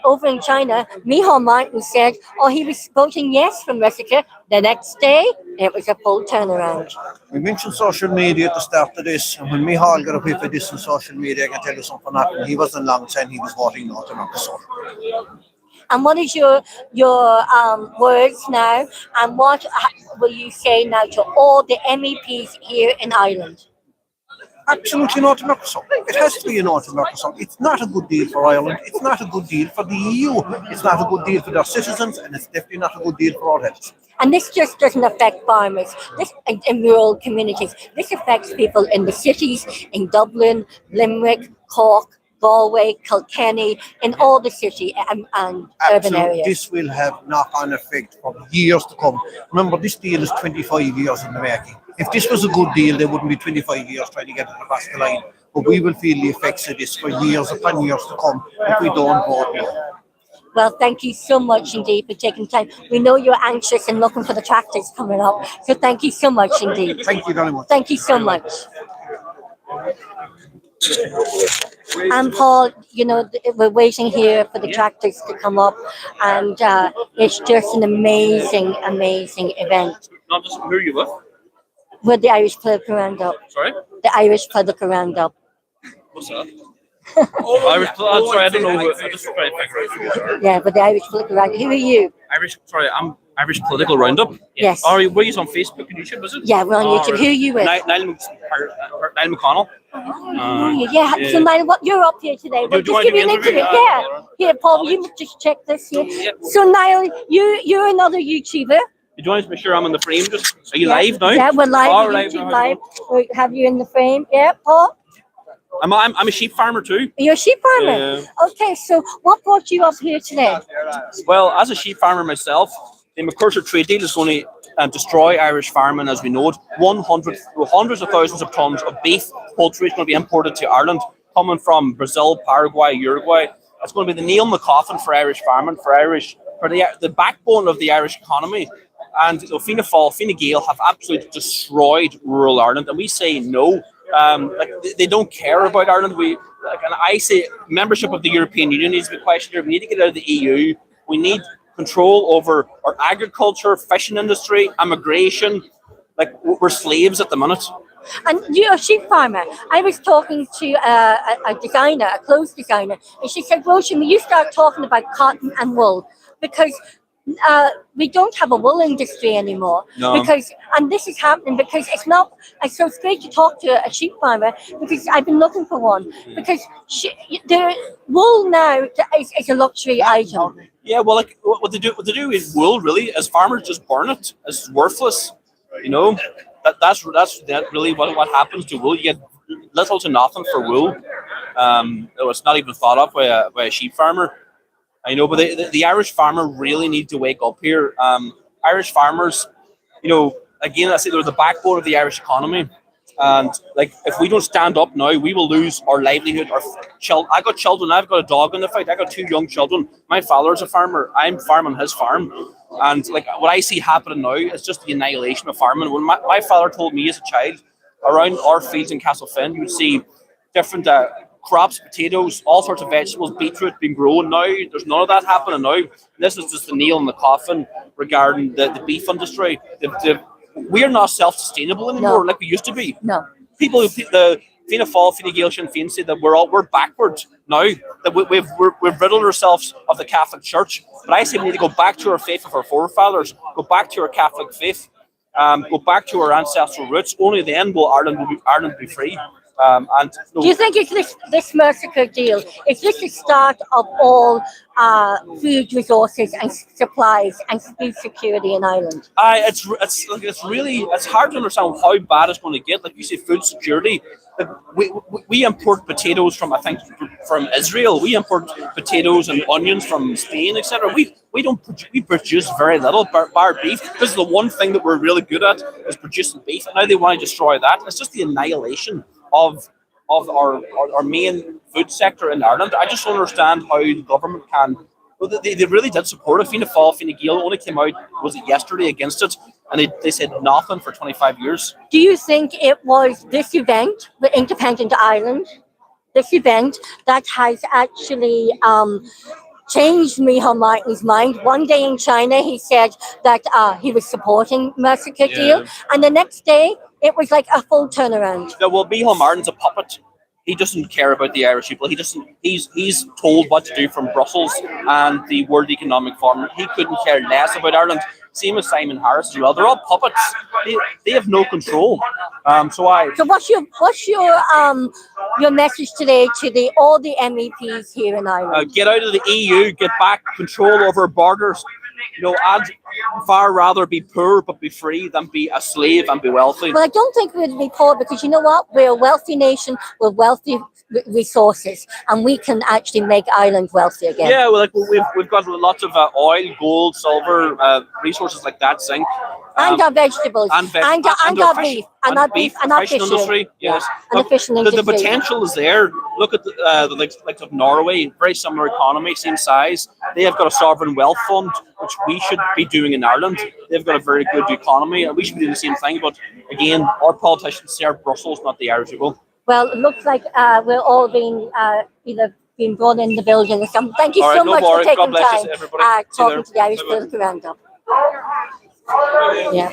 over in China, Micheál Martin said, he was voting yes for Mercosur. The next day, it was a full turnaround. We mentioned social media at the start of this, and when Micheál got up here for this on social media, I can tell you something happened. He wasn't long saying he was voting NotoMercosur. And what is your words now, and what will you say now to all the MEPs here in Ireland? Absolutely NotoMercosur. It has to be a NotoMercosur. It's not a good deal for Ireland. It's not a good deal for the EU. It's not a good deal for their citizens, and it's definitely not a good deal for our health. And this just doesn't affect farmers. This in rural communities. This affects people in the cities, in Dublin, Limerick, Cork, Galway, Kilkenny, in all the city and urban areas. This will have knock-on effect for years to come. Remember, this deal is 25 years in the making. If this was a good deal, there wouldn't be 25 years trying to get it across the line. But we will feel the effects of this for years upon years to come if we don't vote now. Well, thank you so much indeed for taking time. We know you're anxious and looking for the tractors coming up. So thank you so much indeed. Thank you very much. Thank you so much. And Paul, we're waiting here for the tractors to come up, and it's just an amazing event. Not just who are you with? With the Irish Political Roundup. Sorry? The Irish Political Roundup. What's that? Irish. Sorry, I don't know. I just trying to figure out who you are. Yeah, but the Irish Political Roundup. Who are you? I'm Irish Political Roundup. Yes. Are you? Were you on Facebook and YouTube? Was it? Yeah, we're on YouTube. Right. Who are you with? Niall McConnell. So Niall, what you're up here today? We'll just give you an interview. Yeah. Here, Paul, will you just check this here? Yep. So Niall, you're another YouTuber. You join us, make sure I'm in the frame. Are you live now? Yeah, we're live. Oh, YouTube live. We have you in the frame. Yeah, Paul. I'm a sheep farmer too. You're a sheep farmer. Okay, so what brought you up here today? Well, as a sheep farmer myself, the Mercosur trade deal is going to destroy Irish farming as we know it. Hundreds of thousands of tons of beef, poultry is going to be imported to Ireland, coming from Brazil, Paraguay, Uruguay. It's going to be the nail in the coffin for Irish farming, for the backbone of the Irish economy. And Fianna Fáil, Fine Gael have absolutely destroyed rural Ireland, and we say no. They don't care about Ireland. And I say membership of the European Union needs to be questioned here. We need to get out of the EU. We need control over our agriculture, fishing industry, immigration. We're slaves at the minute. And you're a sheep farmer. I was talking to a designer, a clothes designer, and she said, Roshan, will you start talking about cotton and wool? Because we don't have a wool industry anymore. No. And this is happening because it's not. So it's great to talk to a sheep farmer because I've been looking for one. Because the wool now is a luxury item. Yeah, well, what they do is wool. Really, as farmers, just burn it. It's worthless. That's really what happens to wool. You get little to nothing for wool. It was not even thought of by a sheep farmer. I know, but the Irish farmer really need to wake up here. Irish farmers, again, I say they're the backbone of the Irish economy. And like, if we don't stand up now, we will lose our livelihood. I got children. I've got a dog in the fight. I got 2 young children. My father's a farmer. I'm farming his farm, and like what I see happening now is just the annihilation of farming. When my father told me as a child, around our fields in Castlefin, you would see different crops, potatoes, all sorts of vegetables, beetroot being grown. Now there's none of that happening now. This is just the nail in the coffin regarding the beef industry. We are not self-sustainable anymore like we used to be. No. People, the Fianna Fáil, Fine Gael, Sinn Féin say that we're backward now. That we've riddled ourselves of the Catholic Church. But I say we need to go back to our faith of our forefathers. Go back to our Catholic faith. Go back to our ancestral roots. Only then will Ireland be free. Do you think it's this Mercosur deal? Is this the start of all food resources and supplies and food security in Ireland? It's hard to understand how bad it's going to get. Like you say, food security. Like we import potatoes from Israel. We import potatoes and onions from Spain, etc. We produce very little bar beef. This is the one thing that we're really good at is producing beef, and now they want to destroy that. It's just the annihilation of our main food sector in Ireland. I just don't understand how the government can. Well, they really did support it. Fianna Fáil, Fine Gael only came out, was it yesterday, against it, and they said nothing for 25 years. Do you think it was this event, the Independent Ireland, this event that has actually changed Micheál Martin's mind? One day in China, he said that he was supporting Mercosur deal, and the next day, it was like a full turnaround. Yeah, well, Micheál Martin's a puppet. He doesn't care about the Irish people. He's told what to do from Brussels and the World Economic Forum. He couldn't care less about Ireland. Same as Simon Harris as well. They're all puppets. They have no control. So what's your message today to all the MEPs here in Ireland? Get out of the EU. Get back control over borders. I'd far rather be poor but be free than be a slave and be wealthy. Well, I don't think we'd be poor because you know what? We're a wealthy nation with wealthy resources, and we can actually make Ireland wealthy again. Yeah, well, we've got lots of oil, gold, silver, resources like that, zinc. And our vegetables, and our beef, and our fishing industry. Yes, and the fishing industry. The potential is there. Look at the likes of Norway, very similar economy, same size. They have got a sovereign wealth fund, which we should be doing in Ireland. They've got a very good economy, and we should be doing the same thing. But again, our politicians serve Brussels, not the Irish people. Well, it looks like we're all being either being brought in the building or something. Thank you so much for taking time talking to the Irish Political Roundup. Yeah.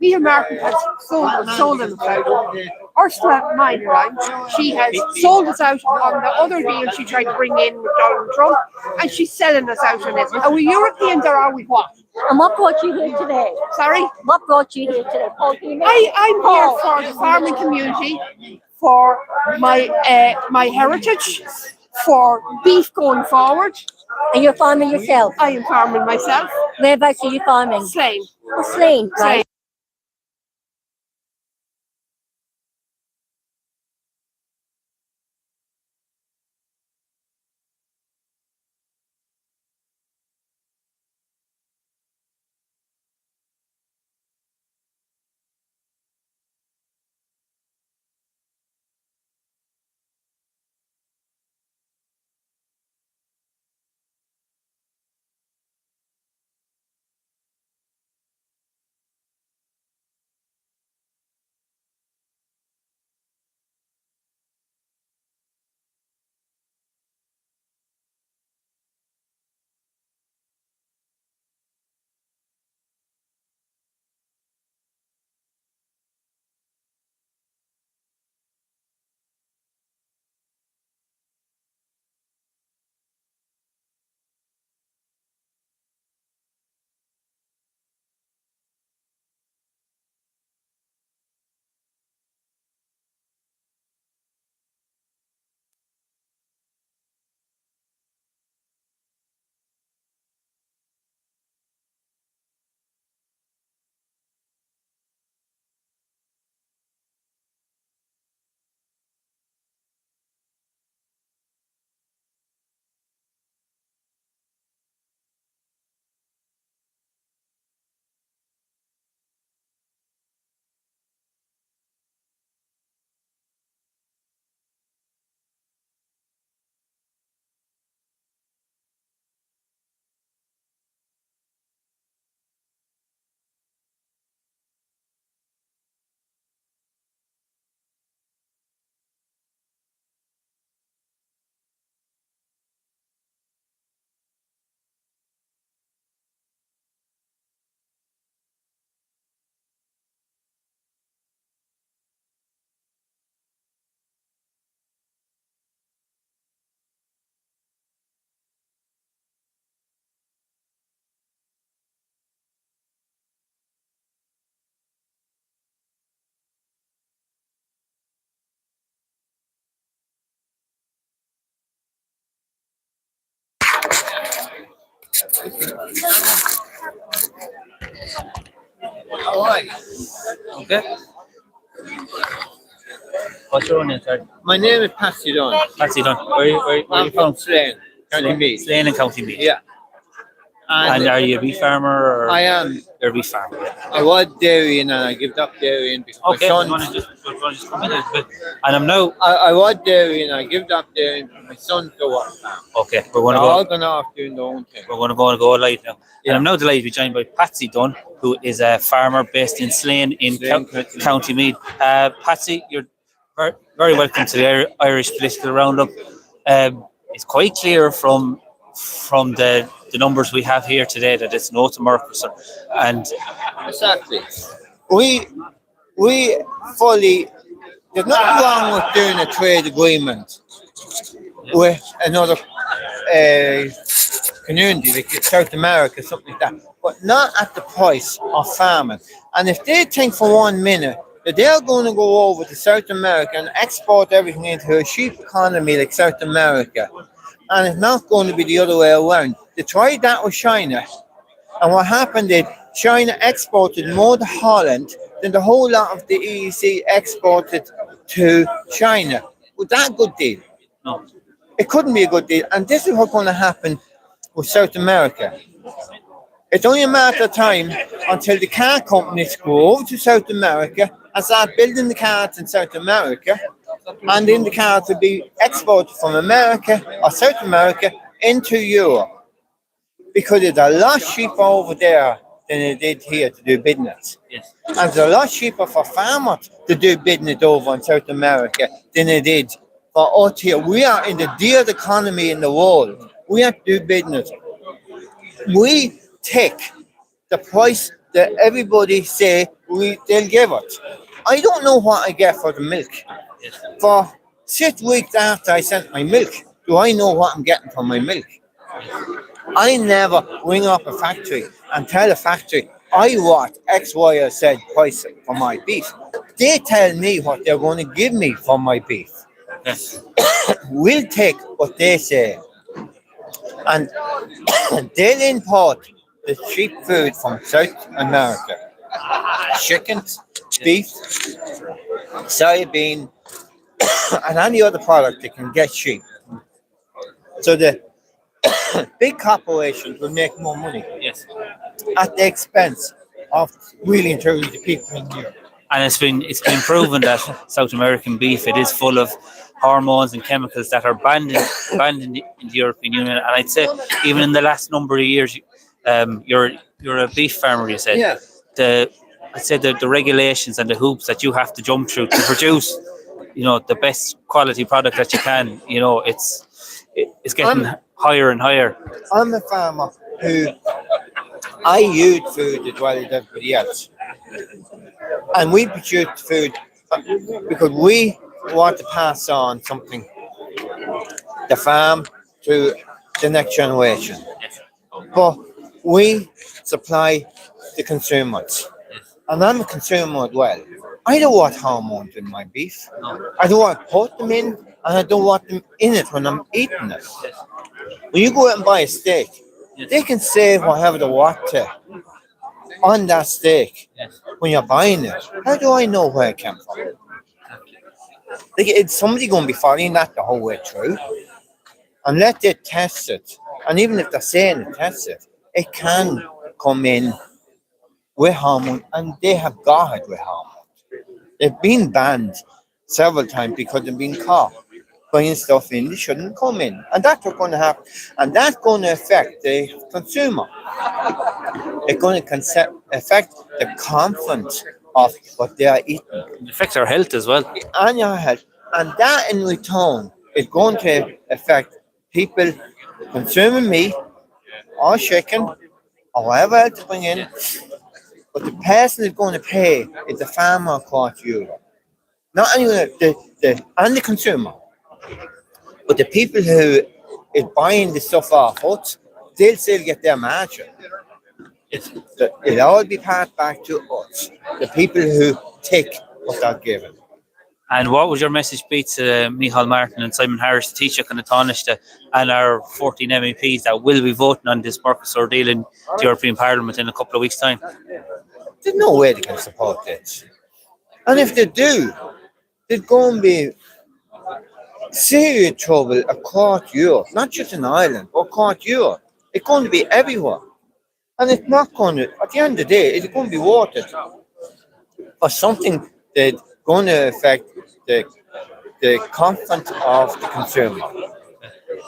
Micheál Martin has sold us out. Ursula Minerine, she has sold us out on the other deal she tried to bring in with Donald Trump, and she's selling us out on it. Are we Europeans or are we what? And what brought you here today? Sorry? What brought you here today? I'm here for the farming community, for my heritage, for beef going forward. And you're farming yourself? I am farming myself. Whereabouts are you farming? Slane. Oh, Slane, right. Okay. What's your name, sir? My name is Patsy Dunn. Patsy Dunn. Where are you from? Slane, County Meath. Slane and County Meath. Yeah. And are you a beef farmer? Or I am. You're a beef farmer. I was dairying and I gave up dairying because Okay. my I son. want to just come in a bit. And I'm now. I was dairying. I gave up dairying because my son go on farm. Okay, we're going to They're go. all going off doing their own thing. We're going to go live now. And I'm now delighted to be joined by Patsy Dunn, who is a farmer based in Slane in County Meath. Patsy, you're very, very welcome to the Irish Political Roundup. It's quite clear from the numbers we have here today that it's NotoMercosur. And exactly. We fully. There's nothing wrong with doing a trade agreement with another community, like South America, something like that, but not at the price of farming. And if they think for 1 minute that they're going to go over to South America and export everything into a cheap economy like South America, and it's not going to be the other way around. They tried that with China, and what happened is China exported more to Holland than the whole lot of the EEC exported to China. Was that a good deal? No. It couldn't be a good deal. And this is what's going to happen with South America. It's only a matter of time until the car companies go over to South America and start building the cars in South America, and then the cars will be exported from America or South America into Europe, because it's a lot cheaper over there than it did here to do business. Yes. And it's a lot cheaper for farmers to do business over in South America than it did for us here. We are in the dearest economy in the world. We have to do business. We take the price that everybody say they'll give us. I don't know what I get for the milk. For 6 weeks after I sent my milk, do I know what I'm getting for my milk? I never ring up a factory and tell a factory I want X, Y, or Z price for my beef. They tell me what they're going to give me for my beef. Yes. We'll take what they say, and they'll import the cheap food from South America: chickens, beef, soybean, and any other product they can get cheap. So the big corporations will make more money. Yes. At the expense of really and truly the people in Europe. And it's been proven that South American beef, it is full of hormones and chemicals that are banned in the European Union. And I'd say even in the last number of years, you're a beef farmer, you said. Yeah. I'd say the regulations and the hoops that you have to jump through to produce, the best quality product that you can, it's getting higher and higher. I'm a farmer who I use food as well as everybody else. And we produce food because we want to pass on something, the farm, to the next generation. But we supply the consumers. And I'm a consumer as well. I don't want hormones in my beef. I don't want to put them in, and I don't want them in it when I'm eating it. When you go out and buy a steak, they can say whatever they want to on that steak when you're buying it. How do I know where it came from? Like, it's somebody going to be following that the whole way through. And let they test it. And even if they're saying to test it, it can come in with hormone, and they have got it with hormone. They've been banned several times because they've been caught bringing stuff in they shouldn't come in. And that's what's going to happen. And that's going to affect the consumer. It's going to affect the confidence of what they are eating. It affects our health as well. And your health. And that in return is going to affect people consuming meat or chicken or whatever else to bring in. But the person is going to pay is the farmer across Europe. Not only and the consumer. But the people who is buying the stuff off us, they'll still get their margin. It'll all be passed back to us, the people who take what they're given. And what would your message be to Micheál Martin and Simon Harris, the Taoiseach and the Taoiseach, and our 14 MEPs that will be voting on this Mercosur deal in the European Parliament in a couple of weeks' time? There's no way they can support it. And if they do, there's going to be serious trouble across Europe, not just in Ireland, but across Europe. It's going to be everywhere. And it's not going to, at the end of the day, it's going to be worth it for something that's going to affect the confidence of the consumer.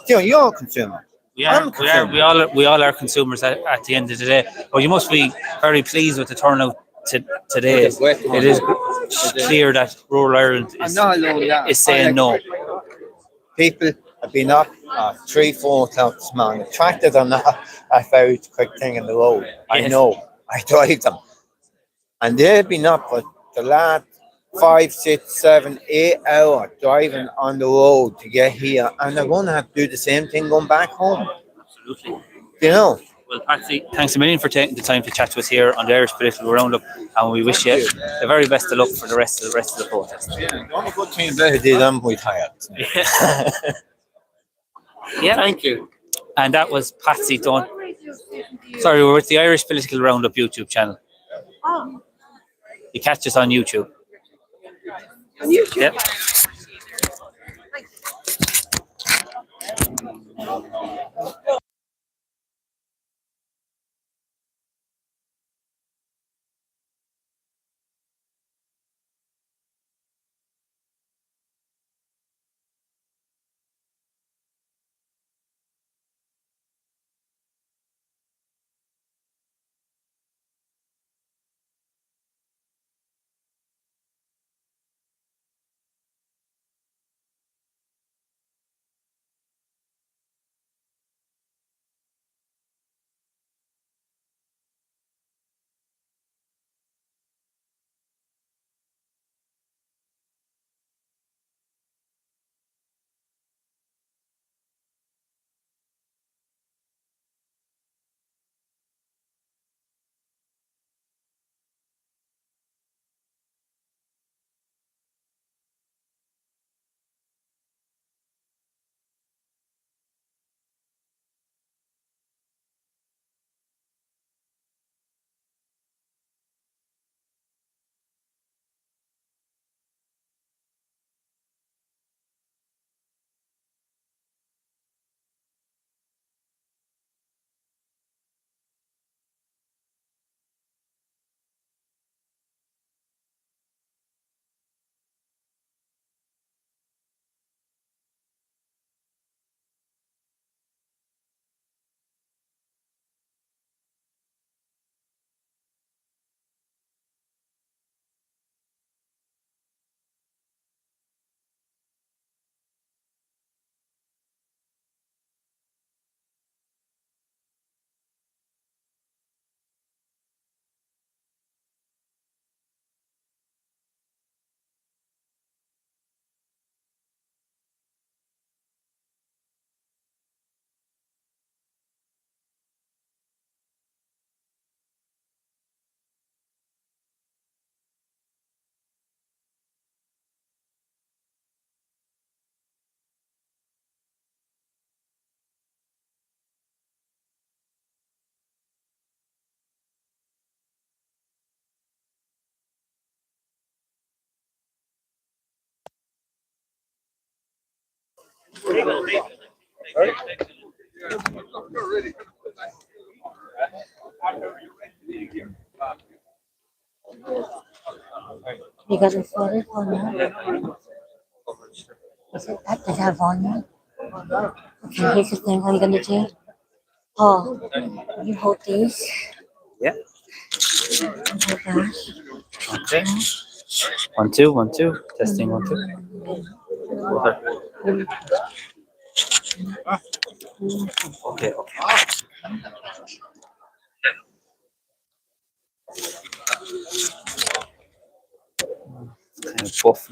You know, you're a consumer. We all are consumers at the end of the day. But you must be very pleased with the turnout today. It is clear that rural Ireland is saying no. People have been up 3-4 o'clock this morning. Tractors are not a very quick thing in the road. I know. I drive them. And they've been up for the last 5, 6, 7, 8 hours driving on the road to get here. And they're going to have to do the same thing going back home. Absolutely. You know? Well, Patsy, thanks a million for taking the time to chat to us here on the Irish Political Roundup, and we wish you the very best of luck for the rest of the protest. The only good thing about it is I'm retired. Yeah. Thank you. And that was Patsy Dunn. Sorry, we're with the Irish Political Roundup YouTube channel. You catch us on YouTube. On YouTube? Yep. You got it sorted for now? Is it that? Does it have volume? Okay, here's the thing I'm gonna do. Paul, you hold these. Yeah. And hold that. Okay. 1, 2, 1, 2. Testing 1, 2. Okay. Kind of buff.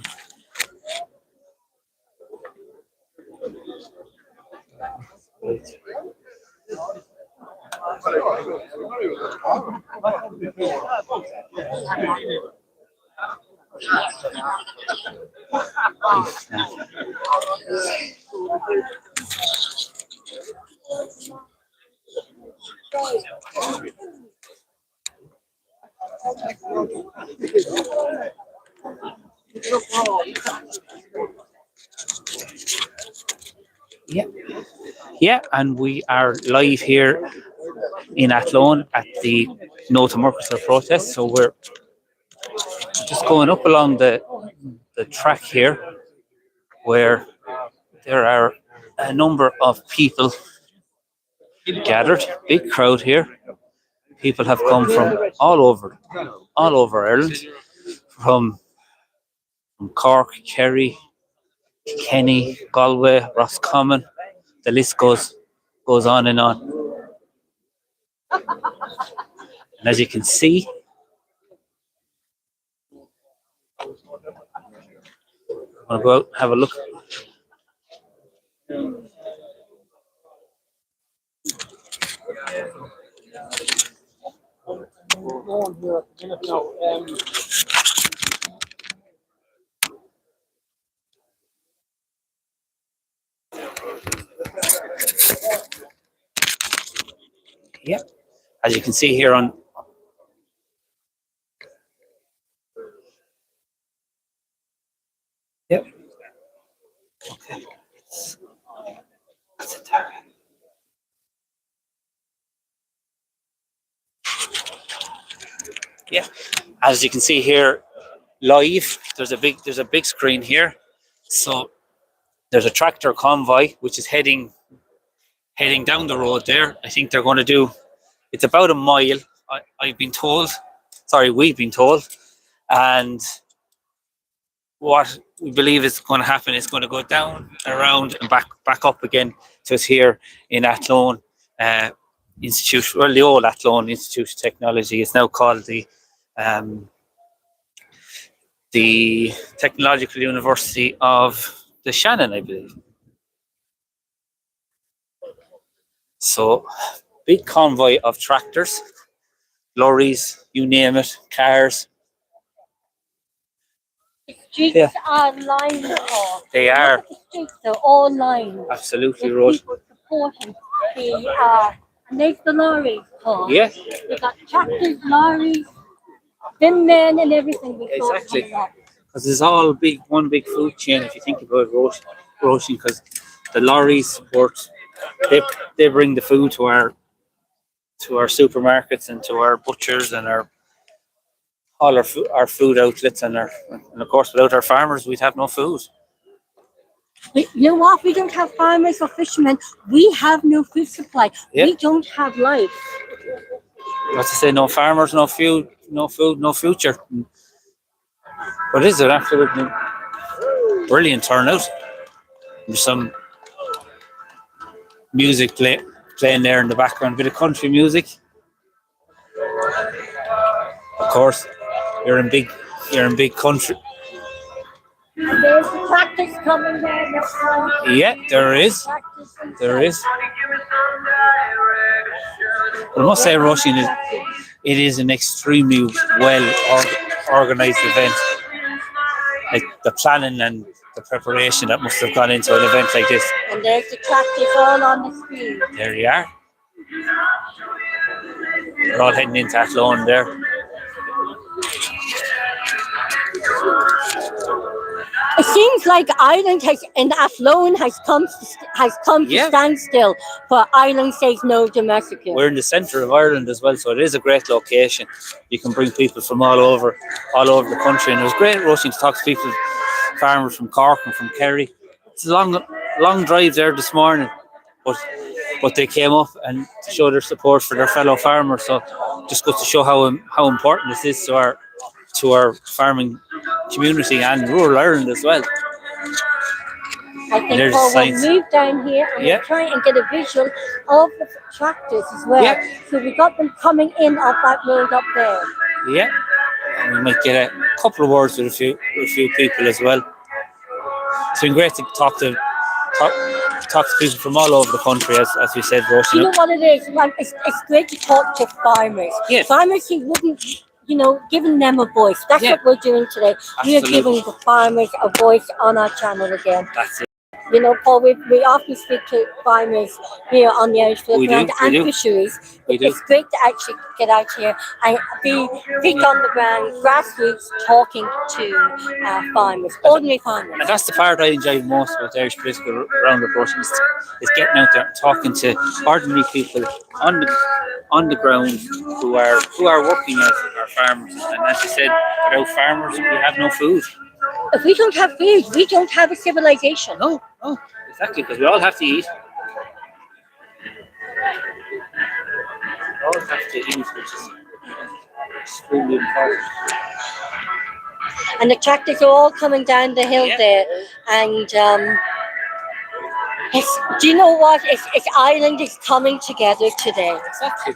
Yeah, yeah, and we are live here in Athlone at the NotoMercosur protest. So we're just going up along the track here, where there are a number of people gathered. Big crowd here. People have come from all over Ireland, from Cork, Kerry, Kenny, Galway, Roscommon. The list goes on and on. And as you can see, I'm gonna go out and have a look. Yeah, as you can see here on. Yep. Okay. Yeah, as you can see here, live. There's a big screen here. So there's a tractor convoy which is heading down the road there. I think they're going to do. It's about a mile. I've been told. Sorry, we've been told, and what we believe is going to happen is going to go down, around, and back up again to us here in Athlone Institute. Well, the old Athlone Institute of Technology is now called the Technological University of the Shannon, I believe. So, big convoy of tractors, lorries, you name it, cars. Streets are lined up. They are. Look at the streets, they're all lined. Absolutely, There's Rose. people supporting and there's the lorries, Paul. Yeah. They got tractors, lorries, bin men and everything. Exactly. Because it's all one big food chain if you think about it, Roisin, because the lorries support, they bring the food to our supermarkets and to our butchers and all our food outlets and of course without our farmers we'd have no food. You know what? We don't have farmers or fishermen. We have no food supply. Yeah. We don't have life. What to say? No farmers, no food, no future. What is it? Absolutely brilliant turnout. There's some music playing there in the background, a bit of country music. Of course, you're in big country. And there's the tractors coming there next time. Yeah, there is. But I must say, Roisin, it is an extremely well organised event. Like the planning and the preparation that must have gone into an event like this. And there's the tractors all on the screen. There you are. They're all heading into Athlone there. It seems like Ireland and Athlone has come to stand still, but Ireland says no to Mercosur. We're in the centre of Ireland as well, so it is a great location. You can bring people from all over the country, and it was great, Roisin, to talk to people, farmers from Cork and from Kerry. It's a long drive there this morning, but they came up and to show their support for their fellow farmers. So just goes to show how important this is to our farming community and rural Ireland as well. I think we'll move down here and we'll try and get a visual of the tractors as well. Yeah. So we got them coming in off that road up there. Yeah, and we might get a couple of words with a few people as well. It's been great to talk to people from all over the country, as we said, Roisin. You know what it is? It's great to talk to farmers. Yes. Farmers who wouldn't giving them a voice. That's what we're doing today. We are Absolutely. giving the farmers a voice on our channel again. That's it. Paul, we often speak to farmers here on the Irish Ground and fisheries. It's great to actually get out here and be feet on the ground, grassroots, talking to farmers, ordinary farmers. And that's the part I enjoy most about the Irish political roundup Russian is getting out there and talking to ordinary people on the ground who are working as our farmers. And as you said, without farmers we have no food. If we don't have food, we don't have a civilization. No, exactly, because we all have to eat. We all have to eat, which is extremely important. And the tractors are all coming down the hill there, and do you know what? It's Ireland is coming together today. Exactly.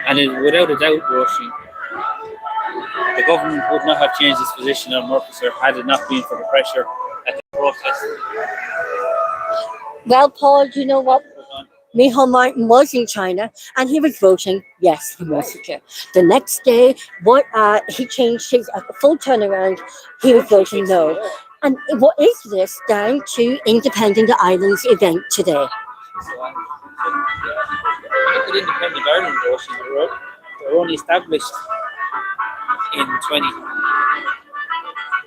And without a doubt, Roisin, the government would not have changed its position on Mercosur had it not been for the pressure at the protest. Well, Paul, do you know what? Michal Martin was in China and he was voting yes for Mercosur. The next day, he changed his full turnaround. He was voting no. And what is this down to Independent Ireland's event today? Look at Independent Ireland, Roisin. They were only established in 2023.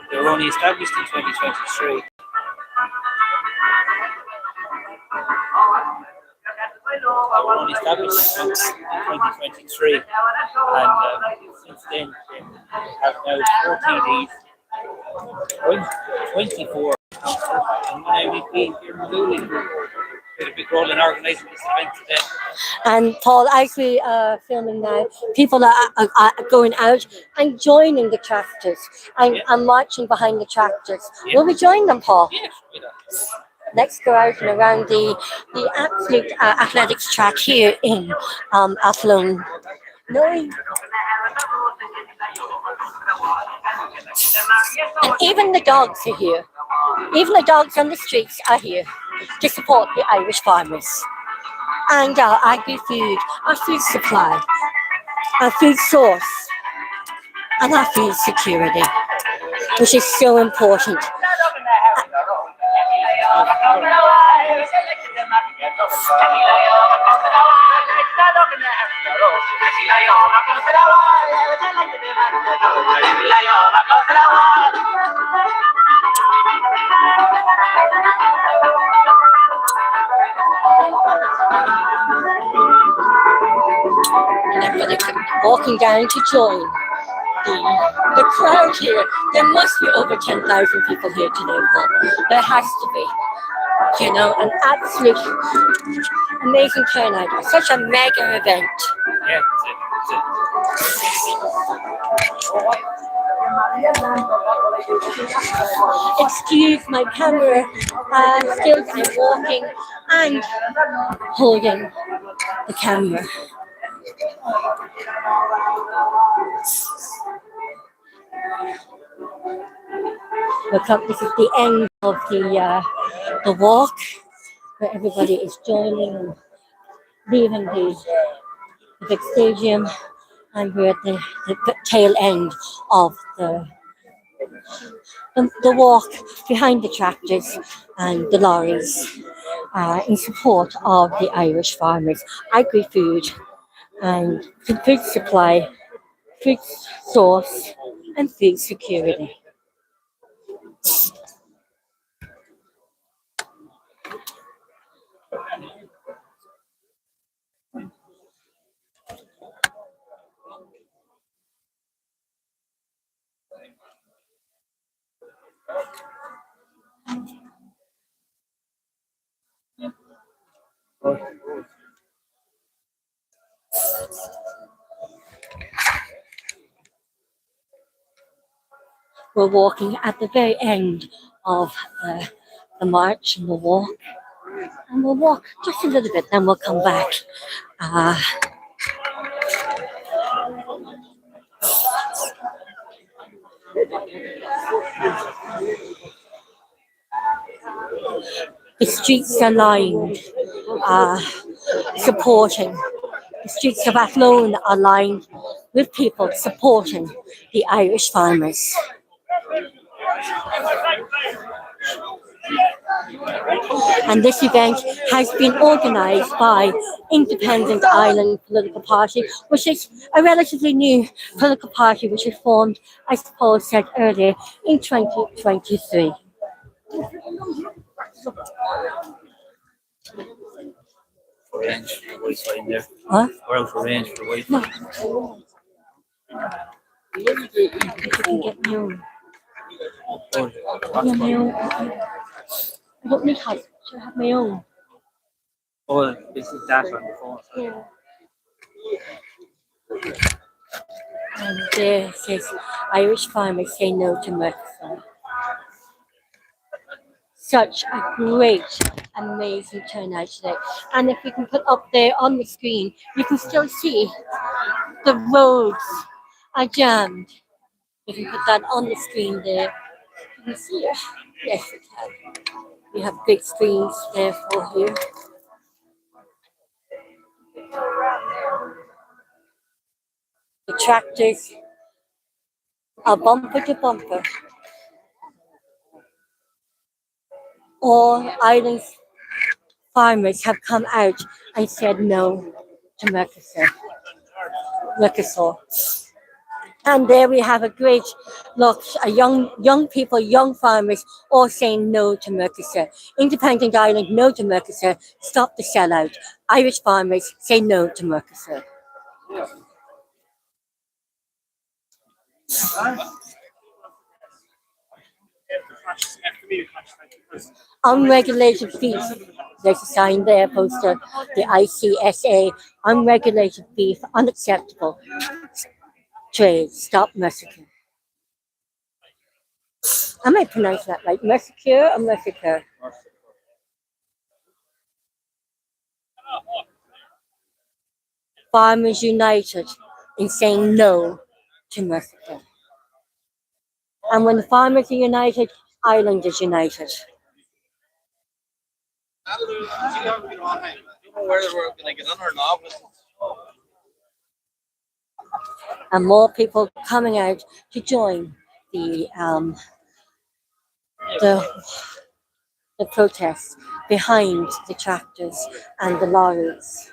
They were only established in 2023, and since then they have now 14 leads, 24 councillors, and one MEP here in Malooly who played a big role in organising this event today. And Paul, as we are filming now, people are going out and joining the tractors and marching behind the tractors. Yeah. Will we join them, Paul? Yeah. Let's go out and around the absolute athletics track here in Athlone. And even the dogs are here. Even the dogs on the streets are here to support the Irish farmers. And our agri-food, our food supply, our food source, and our food security, which is so important. And everybody walking down to join the crowd here. There must be over 10,000 people here today, Paul. There has to be. An absolute amazing turnout. Such a mega event. Yeah, Excuse my camera skills. I'm walking and holding the camera. This is the end of the walk, where everybody is joining and leaving the big stadium, and we're at the tail end of the walk behind the tractors and the lorries in support of the Irish farmers, agri-food and food supply, food source and food security. We're walking at the very end of the march and the walk, and we'll walk just a little bit, then we'll come back. The streets are lined, supporting. The streets of Athlone are lined with people supporting the Irish farmers. And this event has been organised by Independent Ireland Political Party, which is a relatively new political party which was formed, as Paul said earlier, in 2023. Range for Wi-Fi in there. Huh? We're out for range for Wi-Fi. You can get my own. Yeah, my own. I don't need hot. I have my own. Oh, this is that on the phone. Yeah. And there it says Irish farmers say no to Mercosur. Such a great, amazing turnout today. And if we can put up there on the screen, you can still see the roads are jammed. You can put that on the screen there. You can see it. Yes, we can. We have big screens there for you. The tractors are bumper to bumper. All Ireland's farmers have come out and said no to Mercosur. And there we have a great look, young people, young farmers, all saying no to Mercosur. Independent Ireland, no to Mercosur. Stop the sellout. Irish farmers say no to Mercosur. Unregulated beef. There's a sign there, poster. The ICSA, unregulated beef, unacceptable. Trade, stop Mercosur. I might pronounce that right. Mercosur or Mercosur? Farmers united in saying no to Mercosur. And when the farmers are united, Ireland is united. And more people coming out to join the protests behind the tractors and the lorries.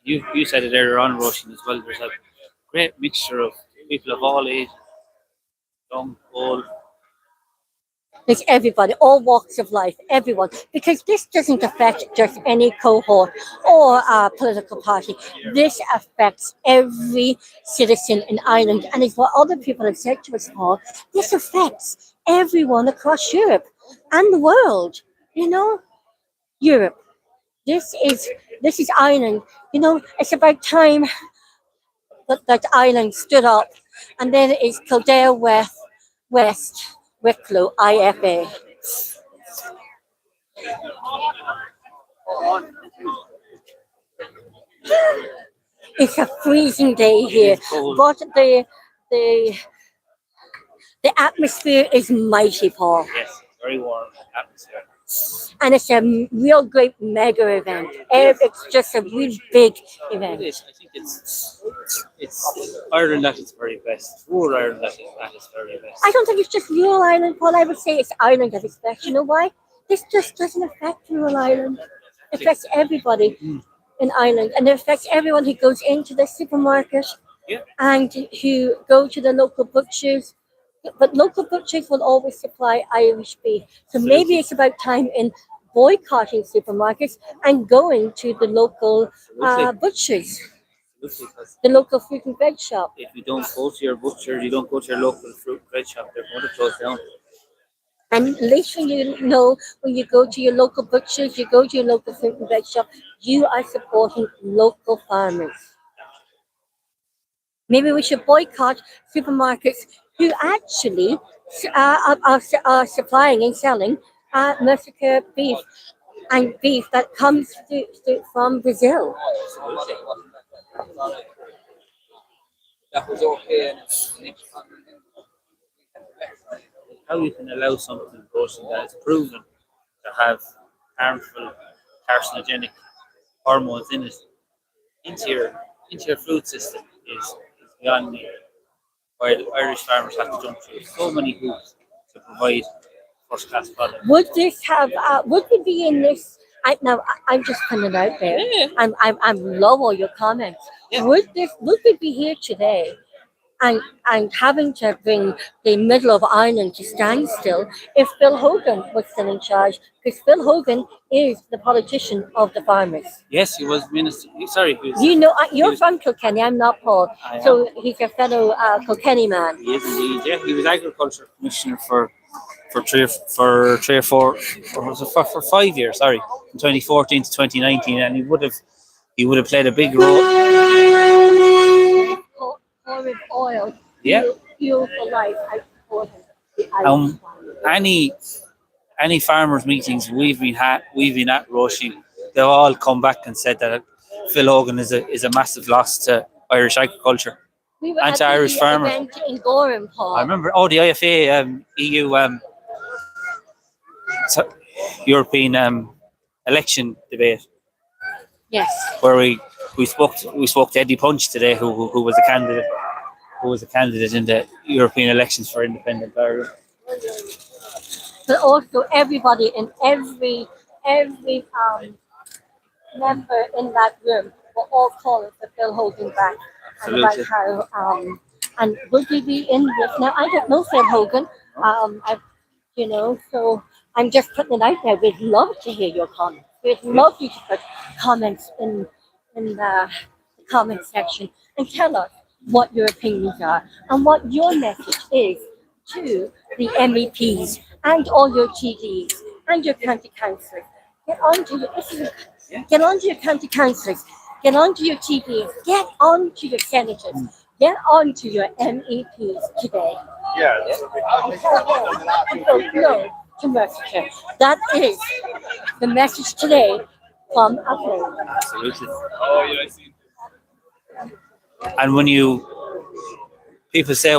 You said it earlier on, Roshan, as well. There's a great mixture of people of all ages, young, old. It's everybody, all walks of life, everyone, because this doesn't affect just any cohort or political party. This affects every citizen in Ireland, and it's what other people have said to us, Paul. This affects everyone across Europe and the world. You know, Europe. This is Ireland. You know, it's about time that Ireland stood up, and then it's Kildare West, Wicklow, IFA. It's a freezing day here, but the atmosphere is mighty, Paul. Yes, very warm atmosphere. And it's a real great mega event. It's just a really big event. It is. I think it's Ireland at its very best. Rural Ireland at its very best. I don't think it's just rural Ireland, Paul. I would say it's Ireland at its best. You know why? This just doesn't affect rural Ireland. It affects everybody in Ireland, and it affects everyone who goes into the supermarket and who go to the local butchers. But local butchers will always supply Irish beef. So maybe it's about time in boycotting supermarkets and going to the local butchers, the local fruit and veg shop. If you don't go to your butcher, you don't go to your local fruit and veg shop, they're going to close down. And at least when you go to your local butchers, you go to your local fruit and veg shop, you are supporting local farmers. Maybe we should boycott supermarkets who actually are supplying and selling Mercosur beef and beef that comes from Brazil. That was okay. How you can allow something that is proven to have harmful, carcinogenic hormones in it into your food system. is beyond me. While Irish farmers have to jump through so many hoops to provide first class product. Would this have? Would we be in this? I'm just putting it out there. Yeah. I'm love all your comments. Yeah. Would we be here today, and having to bring the middle of Ireland to stand still if Phil Hogan was still in charge? Because Phil Hogan is the politician of the farmers. Yes, he was minister. Sorry, he was, You know, you're he was, from Kilkenny. I'm not, Paul. I So he's a fellow Kilkenny man. He is indeed. Yeah, he was agriculture commissioner for 5 years. Sorry, from 2014 to 2019, and he would have played a big role. Olive oil. Yeah. Fuel for life. I support him. Any farmers meetings we've been at Roisin, they've all come back and said that Phil Hogan is a massive loss to Irish agriculture We were and at to Irish the farmers. event in Gorham, Paul. I remember. Oh, the IFA EU European election debate. Yes. Where we spoke to Eddie Punch today, who was a candidate in the European elections for independent Ireland. But also everybody in every member in that room were all calling for Phil Hogan back. And about how and would we be in this now? I don't know Phil Hogan. So I'm just putting it out there. We'd love to hear your comments. We'd love you to put comments in the comment section and tell us what your opinions are and what your message is to the MEPs and all your TDs and your county councillors. Get onto your county councillors, get onto your TDs, get onto your senators, get onto your MEPs today. Yeah. And so no to Mercosur. That is the message today from Upload. Absolutely. Oh, yeah, I see. And when people say,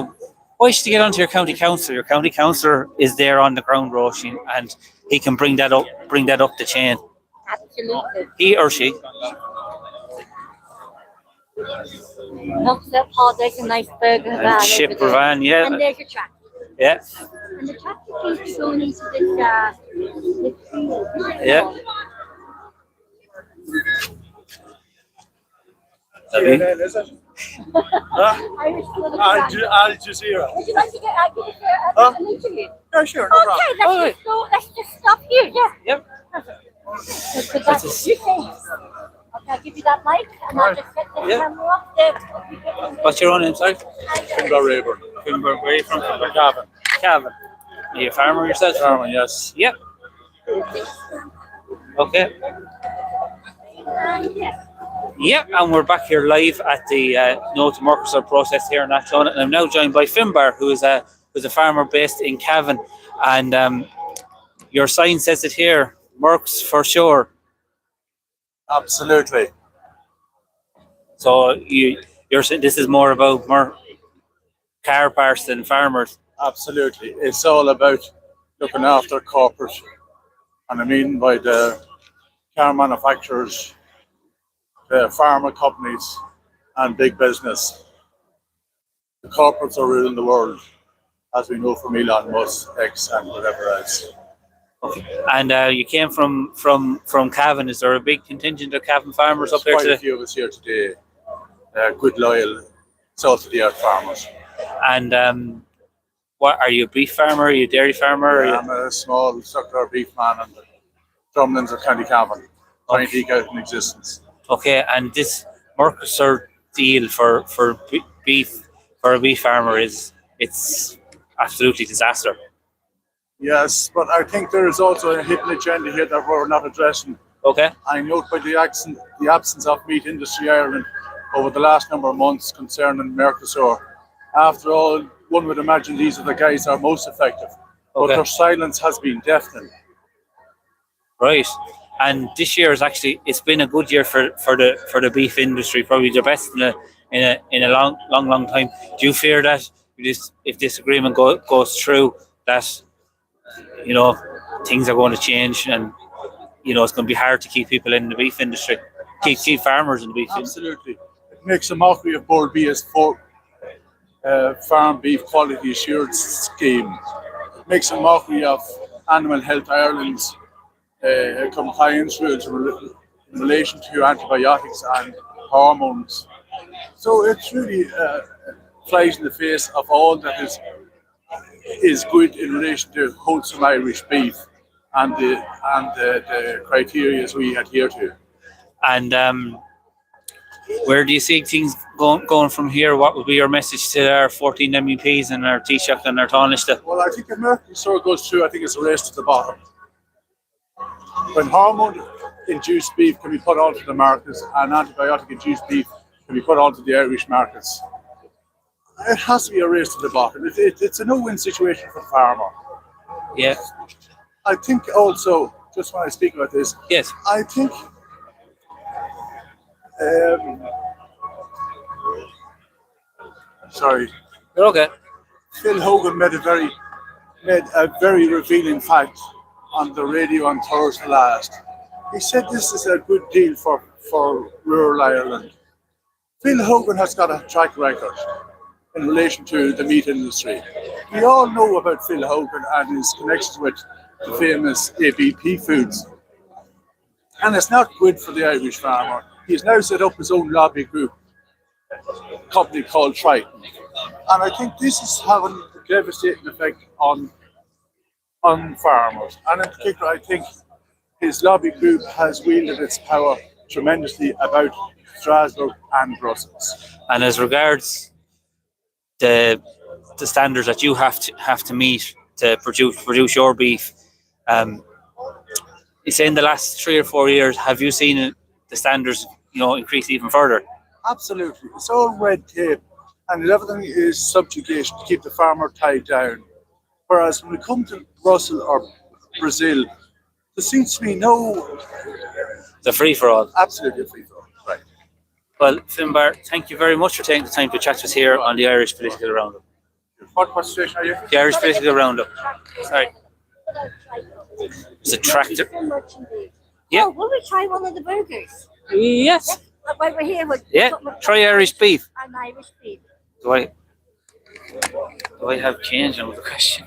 why should you get onto your county councillor? Your county councillor is there on the ground, Roisin, and he can bring that up the chain. Absolutely. He or she. Look at that, Paul. There's a nice burger van. And shipper van, yeah. And there's a tractor. Yeah. And the tractor seems to be going into this field. Yeah. Is it? Al Jazeera. Would you like to get an interview? Yeah, sure. No problem. Okay, let's just stop here. Yeah. Yep. So that's you say. Okay, I'll give you that mic and I'll just set the camera up there. What's your own name, sorry? Finbar Rayburn. Finbar, where are you from? Cavan. Cavan. Are you a farmer yourself? Farmer, yes. Yep. Okay. Yep, and we're back here live at the NotoMercosur process here in Athlone, and I'm now joined by Finbar, who is a farmer based in Cavan, and your sign says it here, Mercs for sure. Absolutely. So you're saying this is more about car parts than farmers? Absolutely. It's all about looking after corporate, and I mean by the car manufacturers, the pharma companies, and big business. The corporates are ruling the world, as we know from Elon Musk, X, and whatever else. Okay. And you came from Cavan. Is there a big contingent of Cavan farmers up here Quite today? a few of us here today. Good, loyal, salt-of-the-earth farmers. And what are you, a beef farmer? Are you a dairy farmer? Yeah, I'm a small suckler beef man in the Drumlins of County Cavan, trying to eke out an existence. Okay, and this Mercosur deal for beef for a beef farmer it's absolutely disaster. Yes, but I think there is also a hidden agenda here that we're not addressing. Okay. I note by the absence of Meat Industry Ireland over the last number of months concerning Mercosur. After all, one would imagine these are the guys that are most effective, but their silence has been deafening. Right. And this year it's been a good year for the beef industry, probably the best in a long time. Do you fear that if this agreement goes through, that things are going to change, and it's going to be hard to keep people in the beef industry, keep farmers in the beef industry? Absolutely. It makes a mockery of Board BS Farm Beef Quality Assurance Scheme, makes a mockery of Animal Health Ireland's compliance rules in relation to antibiotics and hormones. So it's really flies in the face of all that is good in relation to wholesome Irish beef and the criteria we adhere to. And where do you see things going from here? What would be your message to our 14 MEPs and our Taoiseach and our Taoiseach? Well, I think if Mercosur goes through, I think it's a race to the bottom. When hormone-induced beef can be put onto the markets and antibiotic-induced beef can be put onto the Irish markets, it has to be a race to the bottom. It's a no-win situation for the farmer. Yeah. I think also, just when I speak about this, yes, I think sorry. You're okay. Phil Hogan made a very revealing fact on the radio on Thursday last. He said this is a good deal for rural Ireland. Phil Hogan has got a track record in relation to the meat industry. We all know about Phil Hogan and his connections with the famous ABP Foods. And it's not good for the Irish farmer. He's now set up his own lobby group, a company called Triton. And I think this is having a devastating effect on farmers. And in particular, I think his lobby group has wielded its power tremendously about Strasbourg and Brussels. And as regards the standards that you have to meet to produce your beef, you say in the last 3 or 4 years, have you seen the standards increase even further? Absolutely. It's all red tape and everything is subjugation to keep the farmer tied down. Whereas when we come to Brussels or Brazil, there seems to be no... It's a free-for-all. Absolutely a free-for-all, right. Well, Finbar, thank you very much for taking the time to chat to us here on the Irish Political Roundup. What station are you? The Irish Political Roundup. Sorry. It's a tractor. Yeah. Oh, will we try one of the burgers? Yes. While we're here, Try Irish beef. And Irish beef. Do I have change on the question?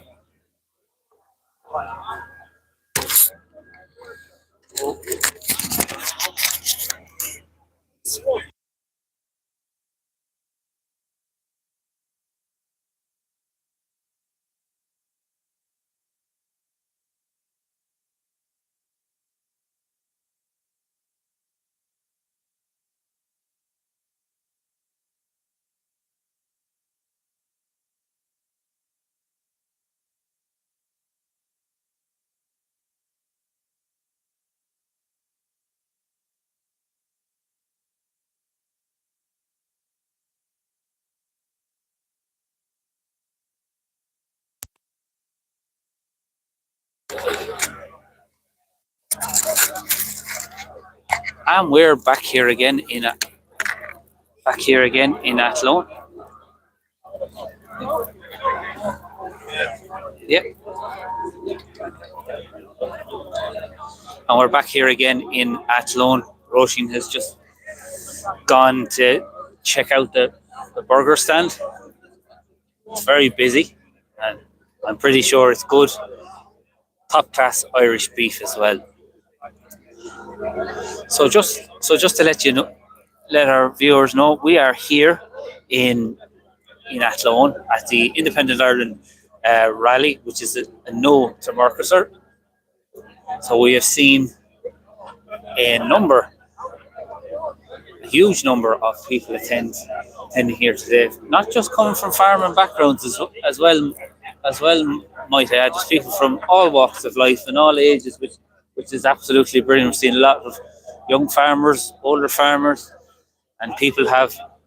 And we're back here again in Athlone. Yep. And we're back here again in Athlone. Roisin has just gone to check out the burger stand. It's very busy, and I'm pretty sure it's good, top class Irish beef as well. So just to let our viewers know, we are here in Athlone at the Independent Ireland rally, which is a NotoMercosur. So we have seen a huge number of people attending here today, not just coming from farming backgrounds as well, might I add, just people from all walks of life and all ages, which is absolutely brilliant. We've seen a lot of young farmers, older farmers, and people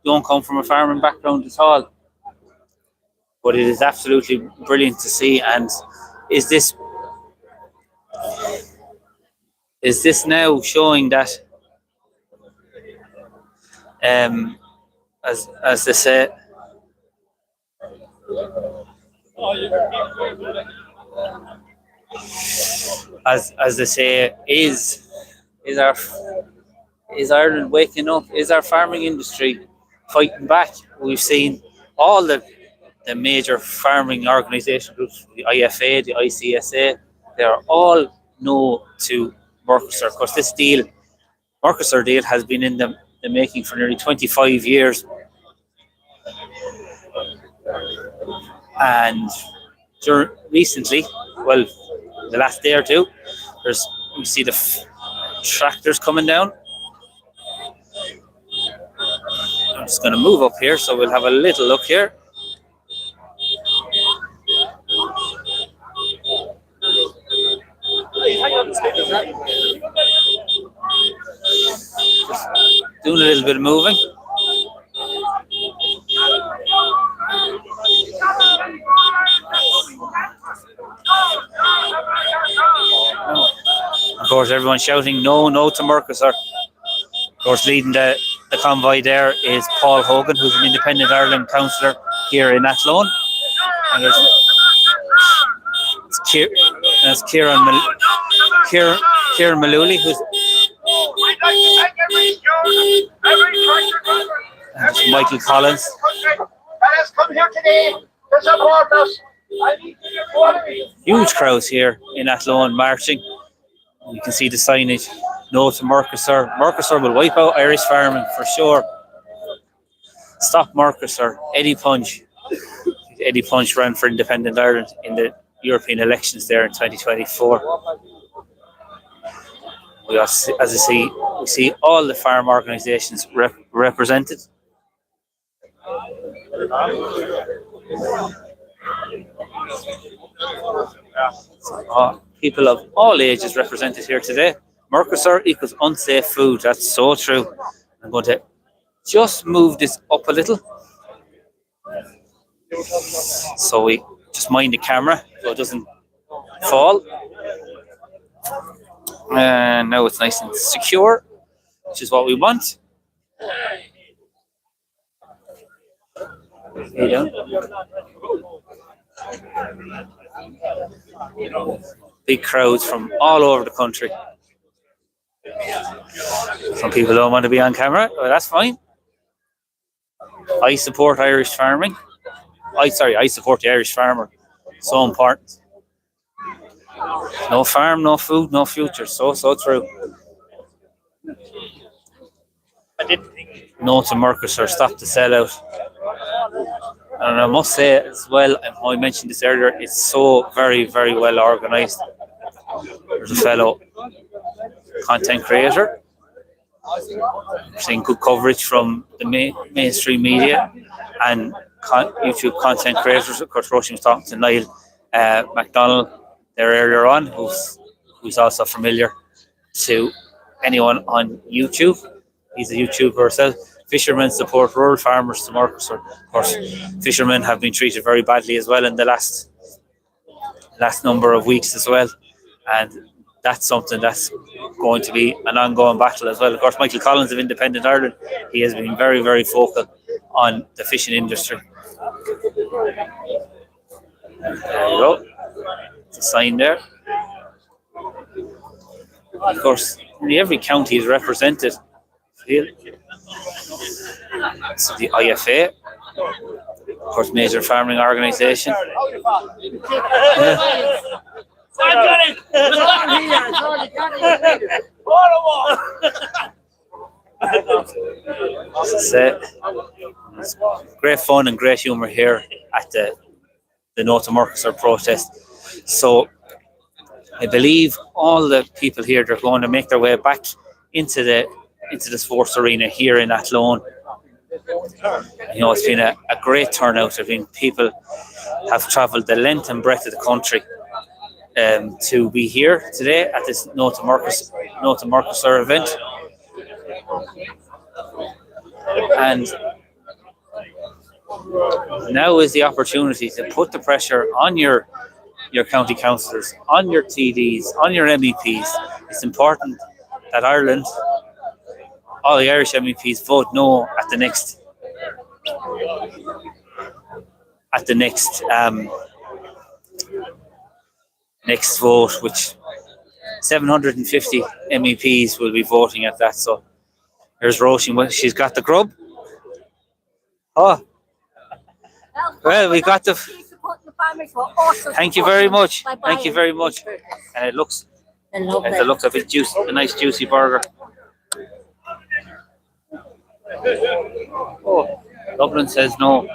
don't come from a farming background at all. But it is absolutely brilliant to see. And is this now showing that, as they say, as they say, is Ireland waking up? Is our farming industry fighting back. We've seen all the major farming organisation groups, the IFA, the ICSA, they are all no to Mercosur. Of course, this deal, Mercosur deal, has been in the making for nearly 25 years. And recently, well, the last day or two, we see the tractors coming down. I'm just going to move up here so we'll have a little look here. Just doing a little bit of moving. Of course, everyone's shouting no to Mercosur. Of course, leading the convoy there is Paul Hogan, who's an Independent Ireland councillor here in Athlone. And there's Kieran Malooly, who's and Michael Collins. Has come here today to support us. Huge crowds here in Athlone marching. You can see the signage, no to Mercosur. Mercosur will wipe out Irish farming for sure. Stop Mercosur. Eddie Punch. Eddie Punch ran for Independent Ireland in the European elections there in 2024. We see all the farm organisations represented. People of all ages represented here today. Mercosur equals unsafe food. That's so true. I'm going to just move this up a little, so we just mind the camera so it doesn't fall. And now it's nice and secure, which is what we want. Hey, down. Big crowds from all over the country. Some people don't want to be on camera, but that's fine. I support Irish farming. I support the Irish farmer. So important. No farm, no food, no future. So true. No to Mercosur, stop the sellout. And I must say as well, and I mentioned this earlier, it's so very, very well organised. There's a fellow content creator. We're seeing good coverage from the mainstream media and YouTube content creators. Of course, Roisin was talking to Niall MacDonald there earlier on, who's also familiar to anyone on YouTube. He's a YouTuber himself. Fishermen support rural farmers to Mercosur. Of course, fishermen have been treated very badly as well in the last number of weeks as well, and that's something that's going to be an ongoing battle as well. Of course, Michael Collins of Independent Ireland, he has been very, very vocal on the fishing industry. There you go. It's a sign there. Of course, nearly every county is represented. So the IFA, of course, major farming organisation. It's great fun and great humour here at the NotoMercosur protest. So I believe all the people here, they're going to make their way back into the sports arena here in Athlone. You know, it's been a great turnout. I mean, people have travelled the length and breadth of the country to be here today at this NotoMercosur event. And now is the opportunity to put the pressure on your county councillors, on your TDs, on your MEPs. It's important that Ireland, all the Irish MEPs, vote no at the next next vote, which 750 MEPs will be voting at that. So here's Roisin. She's got the grub. Oh, well, we got the. Thank you very much. Thank you very much. And it looks a bit juicy, a nice juicy burger. Oh, Dublin says no.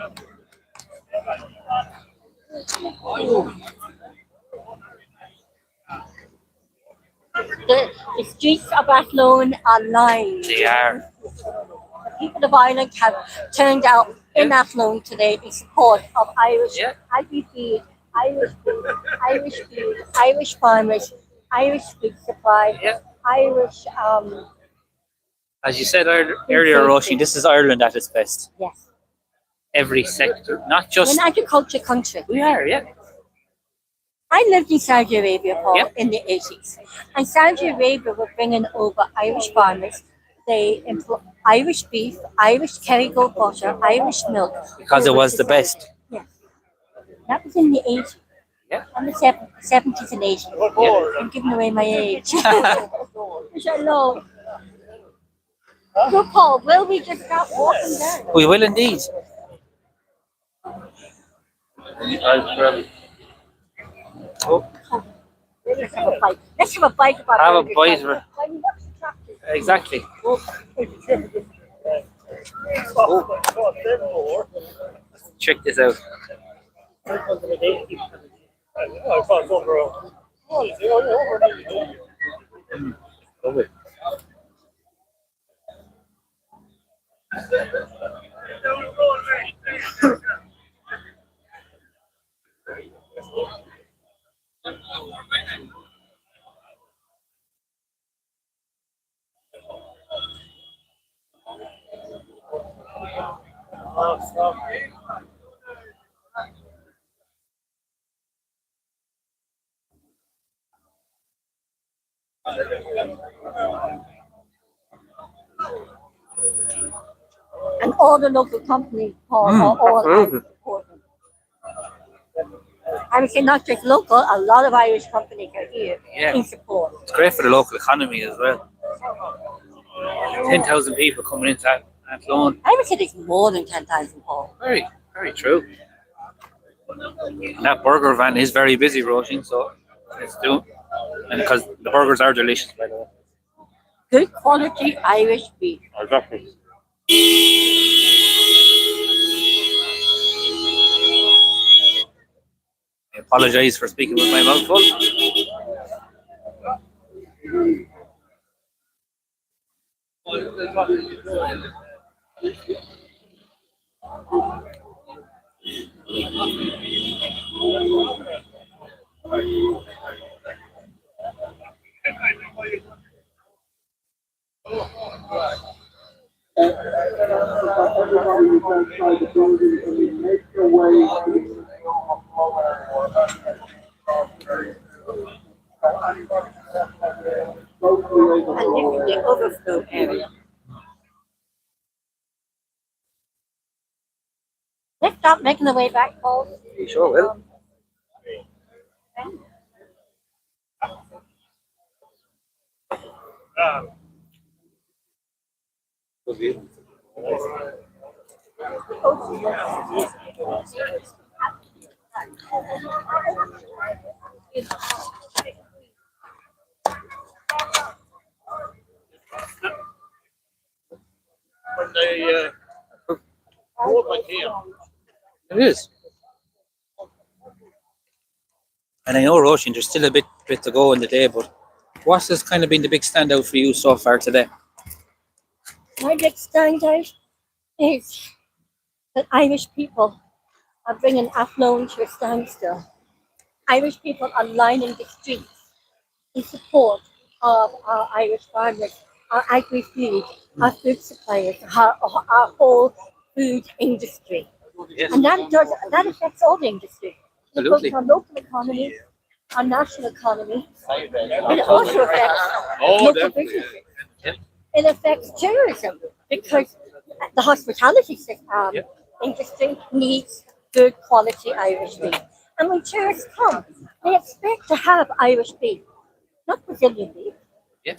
The streets of Athlone are lined. They are. The people of Ireland have turned out in Athlone today in support of Irish agri-food, Irish food, Irish farmers, Irish food supply, Irish As you said earlier, Roisin, this is Ireland at its best. yes. Every sector, not We're just. an agriculture country. We are, yeah. I lived in Saudi Arabia, Paul, in the 80s. And Saudi Arabia were bringing over Irish farmers. They employ Irish beef, Irish Kerrygold butter, Irish milk. Because it was the best. Yes. That was in the 80s. Yeah. And the 70s and 80s. Yeah. I'm giving away my age. Which I love. So, Paul, will we just start walking down? We will indeed. Oh. Let's have a bite. Let's have a bite of our Have a burgers. bite of it. I mean, what's the traffic? Exactly. Check this out. Lovely. And all the local companies, Paul, are all important. I would say not just local, a lot of Irish companies are here Yeah. in support. It's great for the local economy as well. 10,000 people coming into that loan. I would say there's more than 10,000, Paul. Very, very true. And that burger van is very busy, Roisin, so it's doing. And because the burgers are delicious, by the way. Good quality Irish beef. Exactly. I apologise for speaking with my mouth full. And this is the overflow area. Let's start making the way back, Paul. You sure will. When they brought my here. It is. And I know, Roisin, there's still a bit to go in the day, but what has kind of been the big standout for you so far today? My big standout is that Irish people are bringing Athlone to a standstill. Irish people are lining the streets in support of our Irish farmers, our agri-food, our food suppliers, our whole food industry. Yes. And that affects all the industry. It Absolutely. affects our local economy, our national economy. It also affects local businesses. It affects tourism because the hospitality industry needs good quality Irish beef. And when tourists come, they expect to have Irish beef, not Brazilian beef. Yeah.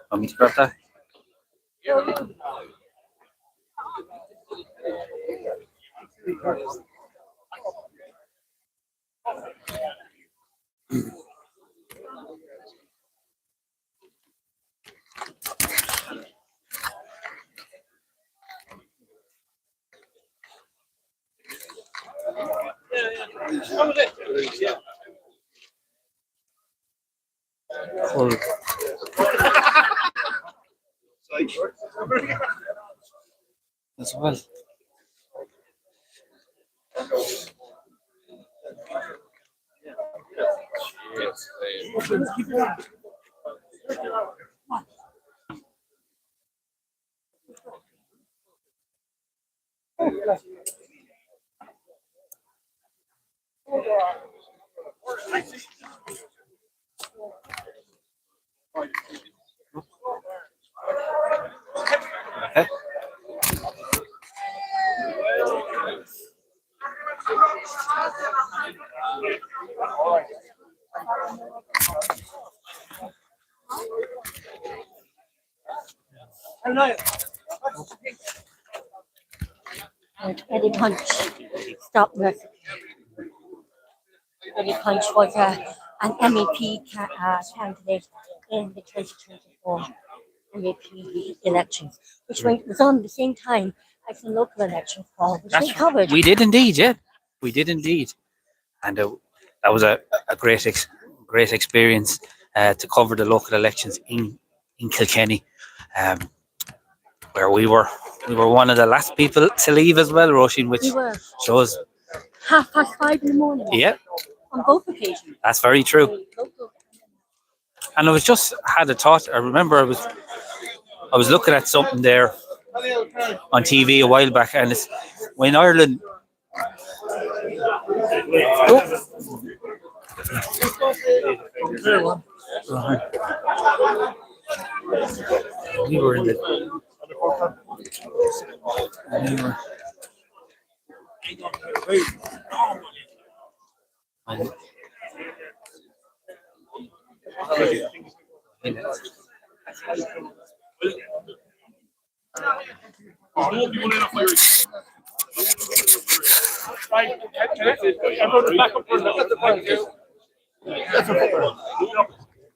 Want me to grab that? Cool. As well. Okay. Eddie Punch stopped Mercosur. Eddie Punch was an MEP candidate in the 2024 MEP elections, which was on the same time as the local elections, Paul, which we covered. We did indeed, yeah. We did indeed. And that was a great great experience to cover the local elections in Kilkenny, where we were one of the last people to leave as well, Roisin, which We were shows 5:30 in the morning. Yeah, On both occasions. that's very true. And I was just had a thought. I remember I was looking at something there on TV a while back, and it's when Ireland. We were in the.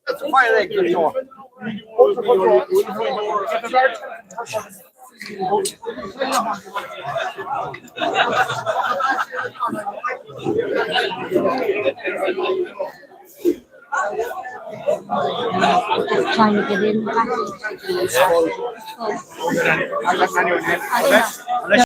That's a fire egg, door. Trying to get in.